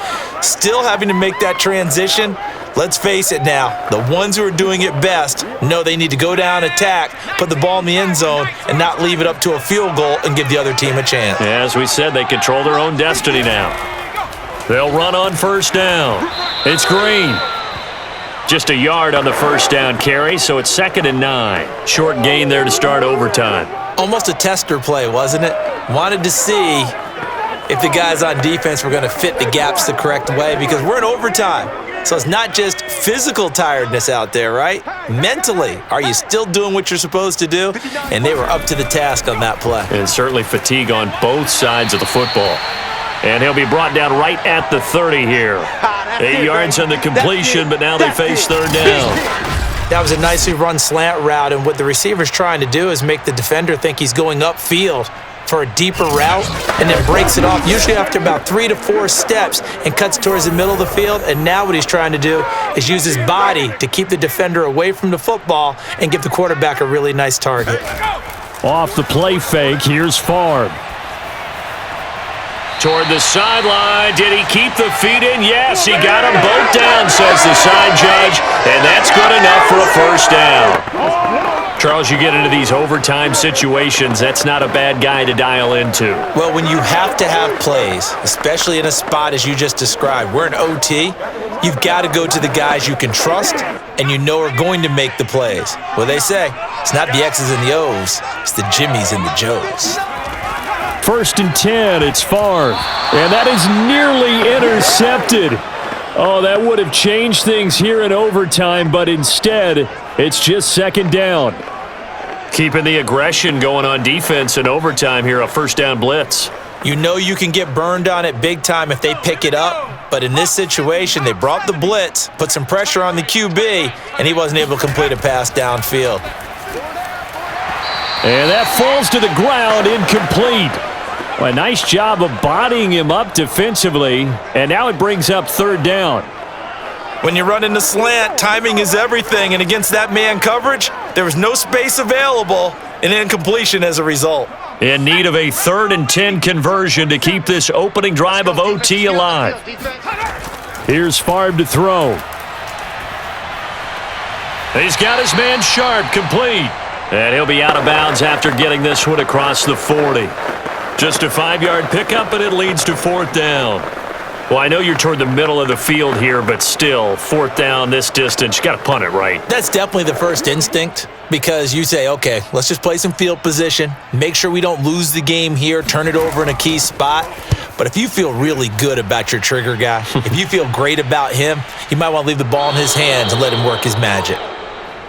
Still having to make that transition. Let's face it now, the ones who are doing it best know they need to go down, attack, put the ball in the end zone, and not leave it up to a field goal and give the other team a chance. As we said, they control their own destiny now. They'll run on first down. It's Green. Just a yard on the first down carry, so it's 2nd and 9. Short gain there to start overtime. Almost a tester play, wasn't it? Wanted to see if the guys on defense were going to fit the gaps the correct way, because we're in overtime. So it's not just physical tiredness out there, right? Mentally, are you still doing what you're supposed to do? And they were up to the task on that play. And certainly fatigue on both sides of the football. And he'll be brought down right at the 30 here. 8 yards on the completion, but now they face third down. That was a nicely run slant route, and what the receiver's trying to do is make the defender think he's going upfield for a deeper route, and then breaks it off, usually after about 3 to 4 steps, and cuts towards the middle of the field. And now what he's trying to do is use his body to keep the defender away from the football and give the quarterback a really nice target. Off the play fake, here's Favre. Toward the sideline. Did he keep the feet in? Yes, he got them both down, says the side judge, and that's good enough for a first down. Charles, you get into these overtime situations, that's not a bad guy to dial into. Well, when you have to have plays, especially in a spot as you just described, we're in OT, you've got to go to the guys you can trust and you know are going to make the plays. Well, they say, it's not the X's and the O's, it's the Jimmies and the Joes. 1st and 10, it's Favre. And that is nearly intercepted. Oh, that would have changed things here in overtime, but instead, it's just 2nd down. Keeping the aggression going on defense in overtime here, a first down blitz. You know you can get burned on it big time if they pick it up, but in this situation, they brought the blitz, put some pressure on the QB, and he wasn't able to complete a pass downfield. And that falls to the ground, incomplete. Well, a nice job of bodying him up defensively, and now it brings up 3rd down. When you run in the slant, timing is everything, and against that man coverage, there was no space available, and incompletion as a result. In need of a 3rd and 10 conversion to keep this opening drive of OT alive. Here's Favre to throw. He's got his man Sharp, complete. And he'll be out of bounds after getting this one across the 40. Just a 5-yard pickup, and it leads to 4th down. Well, I know you're toward the middle of the field here, but still, 4th down this distance, you got to punt it right. That's definitely the first instinct, because you say, okay, let's just play some field position, make sure we don't lose the game here, turn it over in a key spot. But if you feel really good about your trigger guy, if you feel great about him, you might want to leave the ball in his hands and let him work his magic.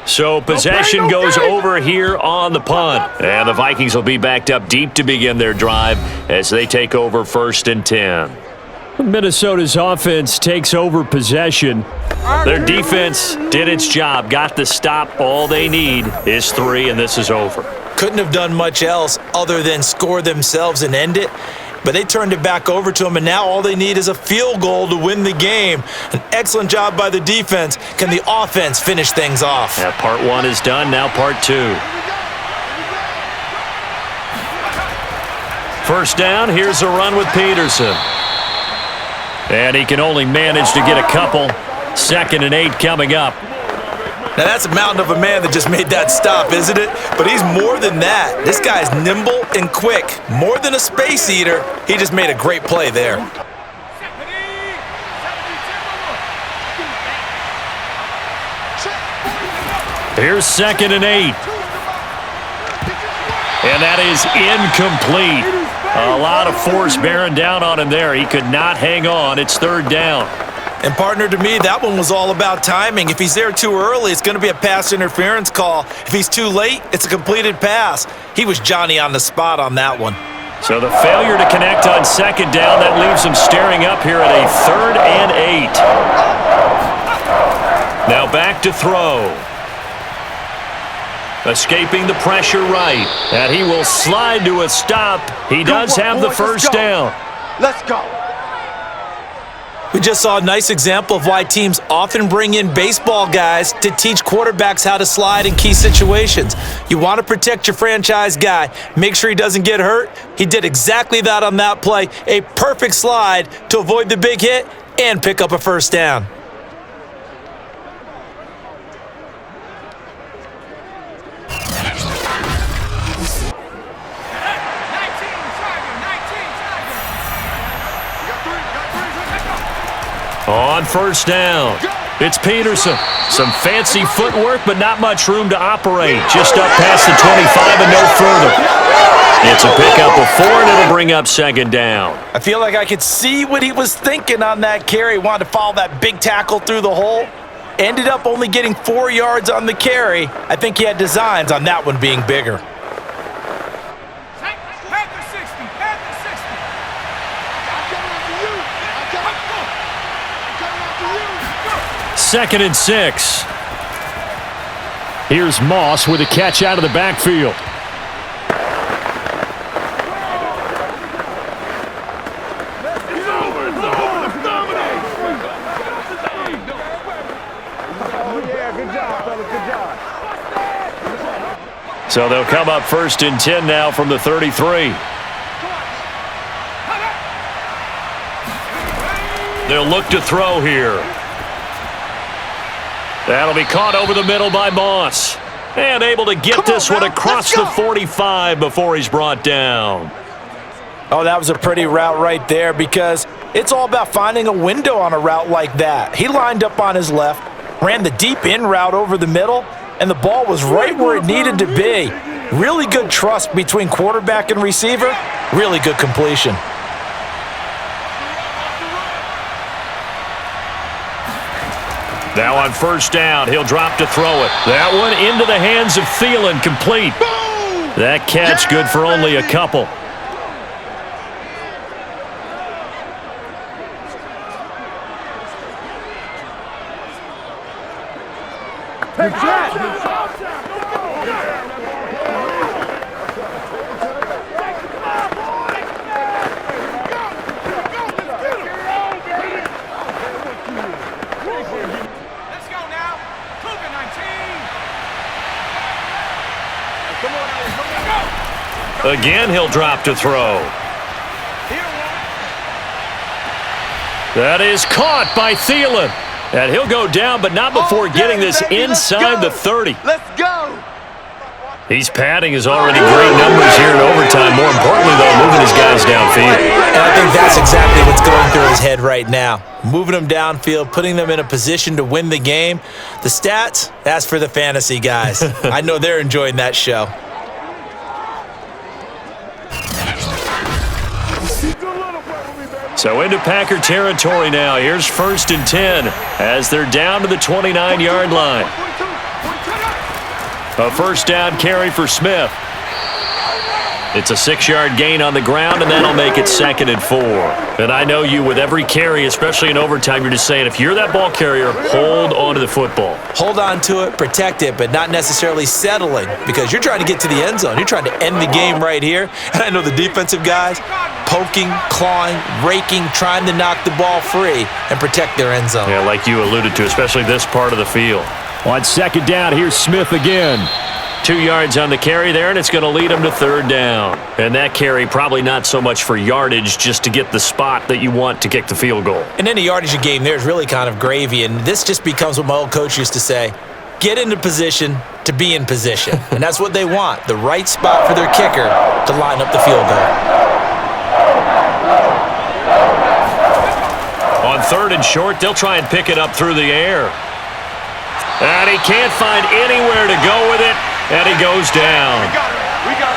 So possession goes over here on the punt. And the Vikings will be backed up deep to begin their drive as they take over 1st and 10. Minnesota's offense takes over possession. Their defense did its job, got the stop. All they need is 3, and this is over. Couldn't have done much else other than score themselves and end it. But they turned it back over to them, and now all they need is a field goal to win the game. An excellent job by the defense. Can the offense finish things off? Yeah, part 1 is done, now part 2. 1st down, here's a run with Peterson. And he can only manage to get a couple. 2nd and 8 coming up. Now that's a mountain of a man that just made that stop, isn't it? But he's more than that. This guy's nimble and quick. More than a space eater, he just made a great play there. Here's 2nd and 8. And that is incomplete. A lot of force bearing down on him there. He could not hang on. It's 3rd down. And partner, to me, that one was all about timing. If he's there too early, it's going to be a pass interference call. If he's too late, it's a completed pass. He was Johnny on the spot on that one. So the failure to connect on 2nd down, that leaves him staring up here at a 3rd and 8. Now back to throw. Escaping the pressure right. And he will slide to a stop. He does have the first down. Let's go. We just saw a nice example of why teams often bring in baseball guys to teach quarterbacks how to slide in key situations. You want to protect your franchise guy. Make sure he doesn't get hurt. He did exactly that on that play. A perfect slide to avoid the big hit and pick up a first down. On first down, it's Peterson. Some fancy footwork, but not much room to operate. Just up past the 25 and no further. It's a pickup of 4, and it'll bring up second down. I feel like I could see what he was thinking on that carry. He wanted to follow that big tackle through the hole. Ended up only getting 4 yards on the carry. I think he had designs on that one being bigger. Second and 6. Here's Moss with a catch out of the backfield. So they'll come up first and 10 now from the 33. They'll look to throw here. That'll be caught over the middle by Moss. And able to get this one across the 45 before he's brought down. Oh, that was a pretty route right there because it's all about finding a window on a route like that. He lined up on his left, ran the deep in route over the middle, and the ball was right where it needed to be. Really good trust between quarterback and receiver. Really good completion. Now on first down, he'll drop to throw it. That one into the hands of Thielen, complete. That catch good for only a couple. Again, he'll drop to throw. That is caught by Thielen. And he'll go down, but not before getting this inside the 30. Let's go. He's padding his already great numbers here in overtime. More importantly, though, moving his guys downfield. And I think that's exactly what's going through his head right now. Moving them downfield, putting them in a position to win the game. The stats, that's for the fantasy guys. I know they're enjoying that show. So into Packer territory now. Here's first and 10 as they're down to the 29-yard line. A first down carry for Smith. It's a 6-yard gain on the ground, and that'll make it second and 4. And I know you, with every carry, especially in overtime, you're just saying, if you're that ball carrier, hold on to the football. Hold on to it, protect it, but not necessarily settling because you're trying to get to the end zone. You're trying to end the game right here. And I know the defensive guys poking, clawing, raking, trying to knock the ball free and protect their end zone. Yeah, like you alluded to, especially this part of the field. On second down, here's Smith again. 2 yards on the carry there, and it's going to lead him to third down. And that carry probably not so much for yardage, just to get the spot that you want to kick the field goal. And in a yardage game, there's really kind of gravy, and this just becomes what my old coach used to say, get into position to be in position. And that's what they want, the right spot for their kicker to line up the field goal. On third and short, they'll try and pick it up through the air. And he can't find anywhere to go with it, and he goes down.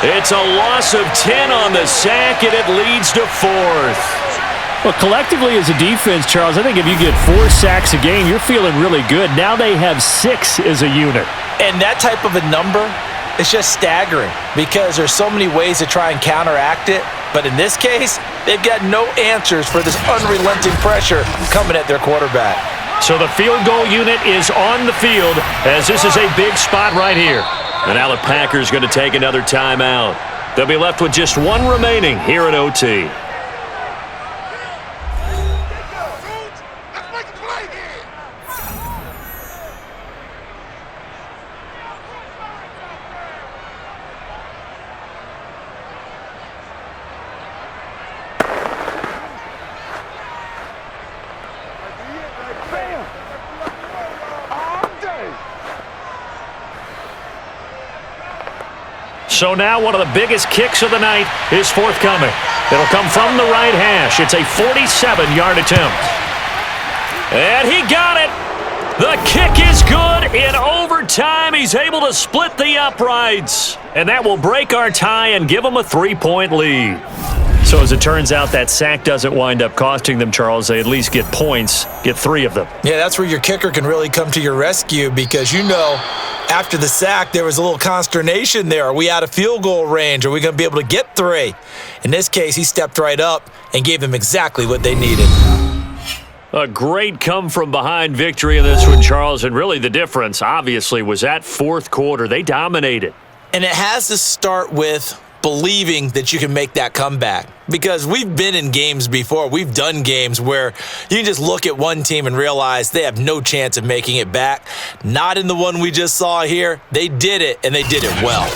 It's a loss of 10 on the sack, and it leads to fourth. Well, collectively as a defense, Charles, I think if you get 4 sacks a game, you're feeling really good. Now they have 6 as a unit. And that type of a number is just staggering because there's so many ways to try and counteract it. But in this case, they've got no answers for this unrelenting pressure coming at their quarterback. So the field goal unit is on the field as this is a big spot right here. And now the Packers going to take another timeout. They'll be left with just one remaining here at OT. So now one of the biggest kicks of the night is forthcoming. It'll come from the right hash. It's a 47-yard attempt. And he got it. The kick is good. In overtime, he's able to split the uprights. And that will break our tie and give them a 3-point lead. So as it turns out, that sack doesn't wind up costing them, Charles. They at least get points, get 3 of them. Yeah, that's where your kicker can really come to your rescue because, after the sack, there was a little consternation there. Are we out of field goal range? Are we going to be able to get 3? In this case, he stepped right up and gave them exactly what they needed. A great come-from-behind victory in this one, Charles. And really the difference, obviously, was that fourth quarter. They dominated. And it has to start with believing that you can make that comeback. Because we've been in games before. We've done games where you can just look at one team and realize they have no chance of making it back. Not in the one we just saw here. They did it, and they did it well.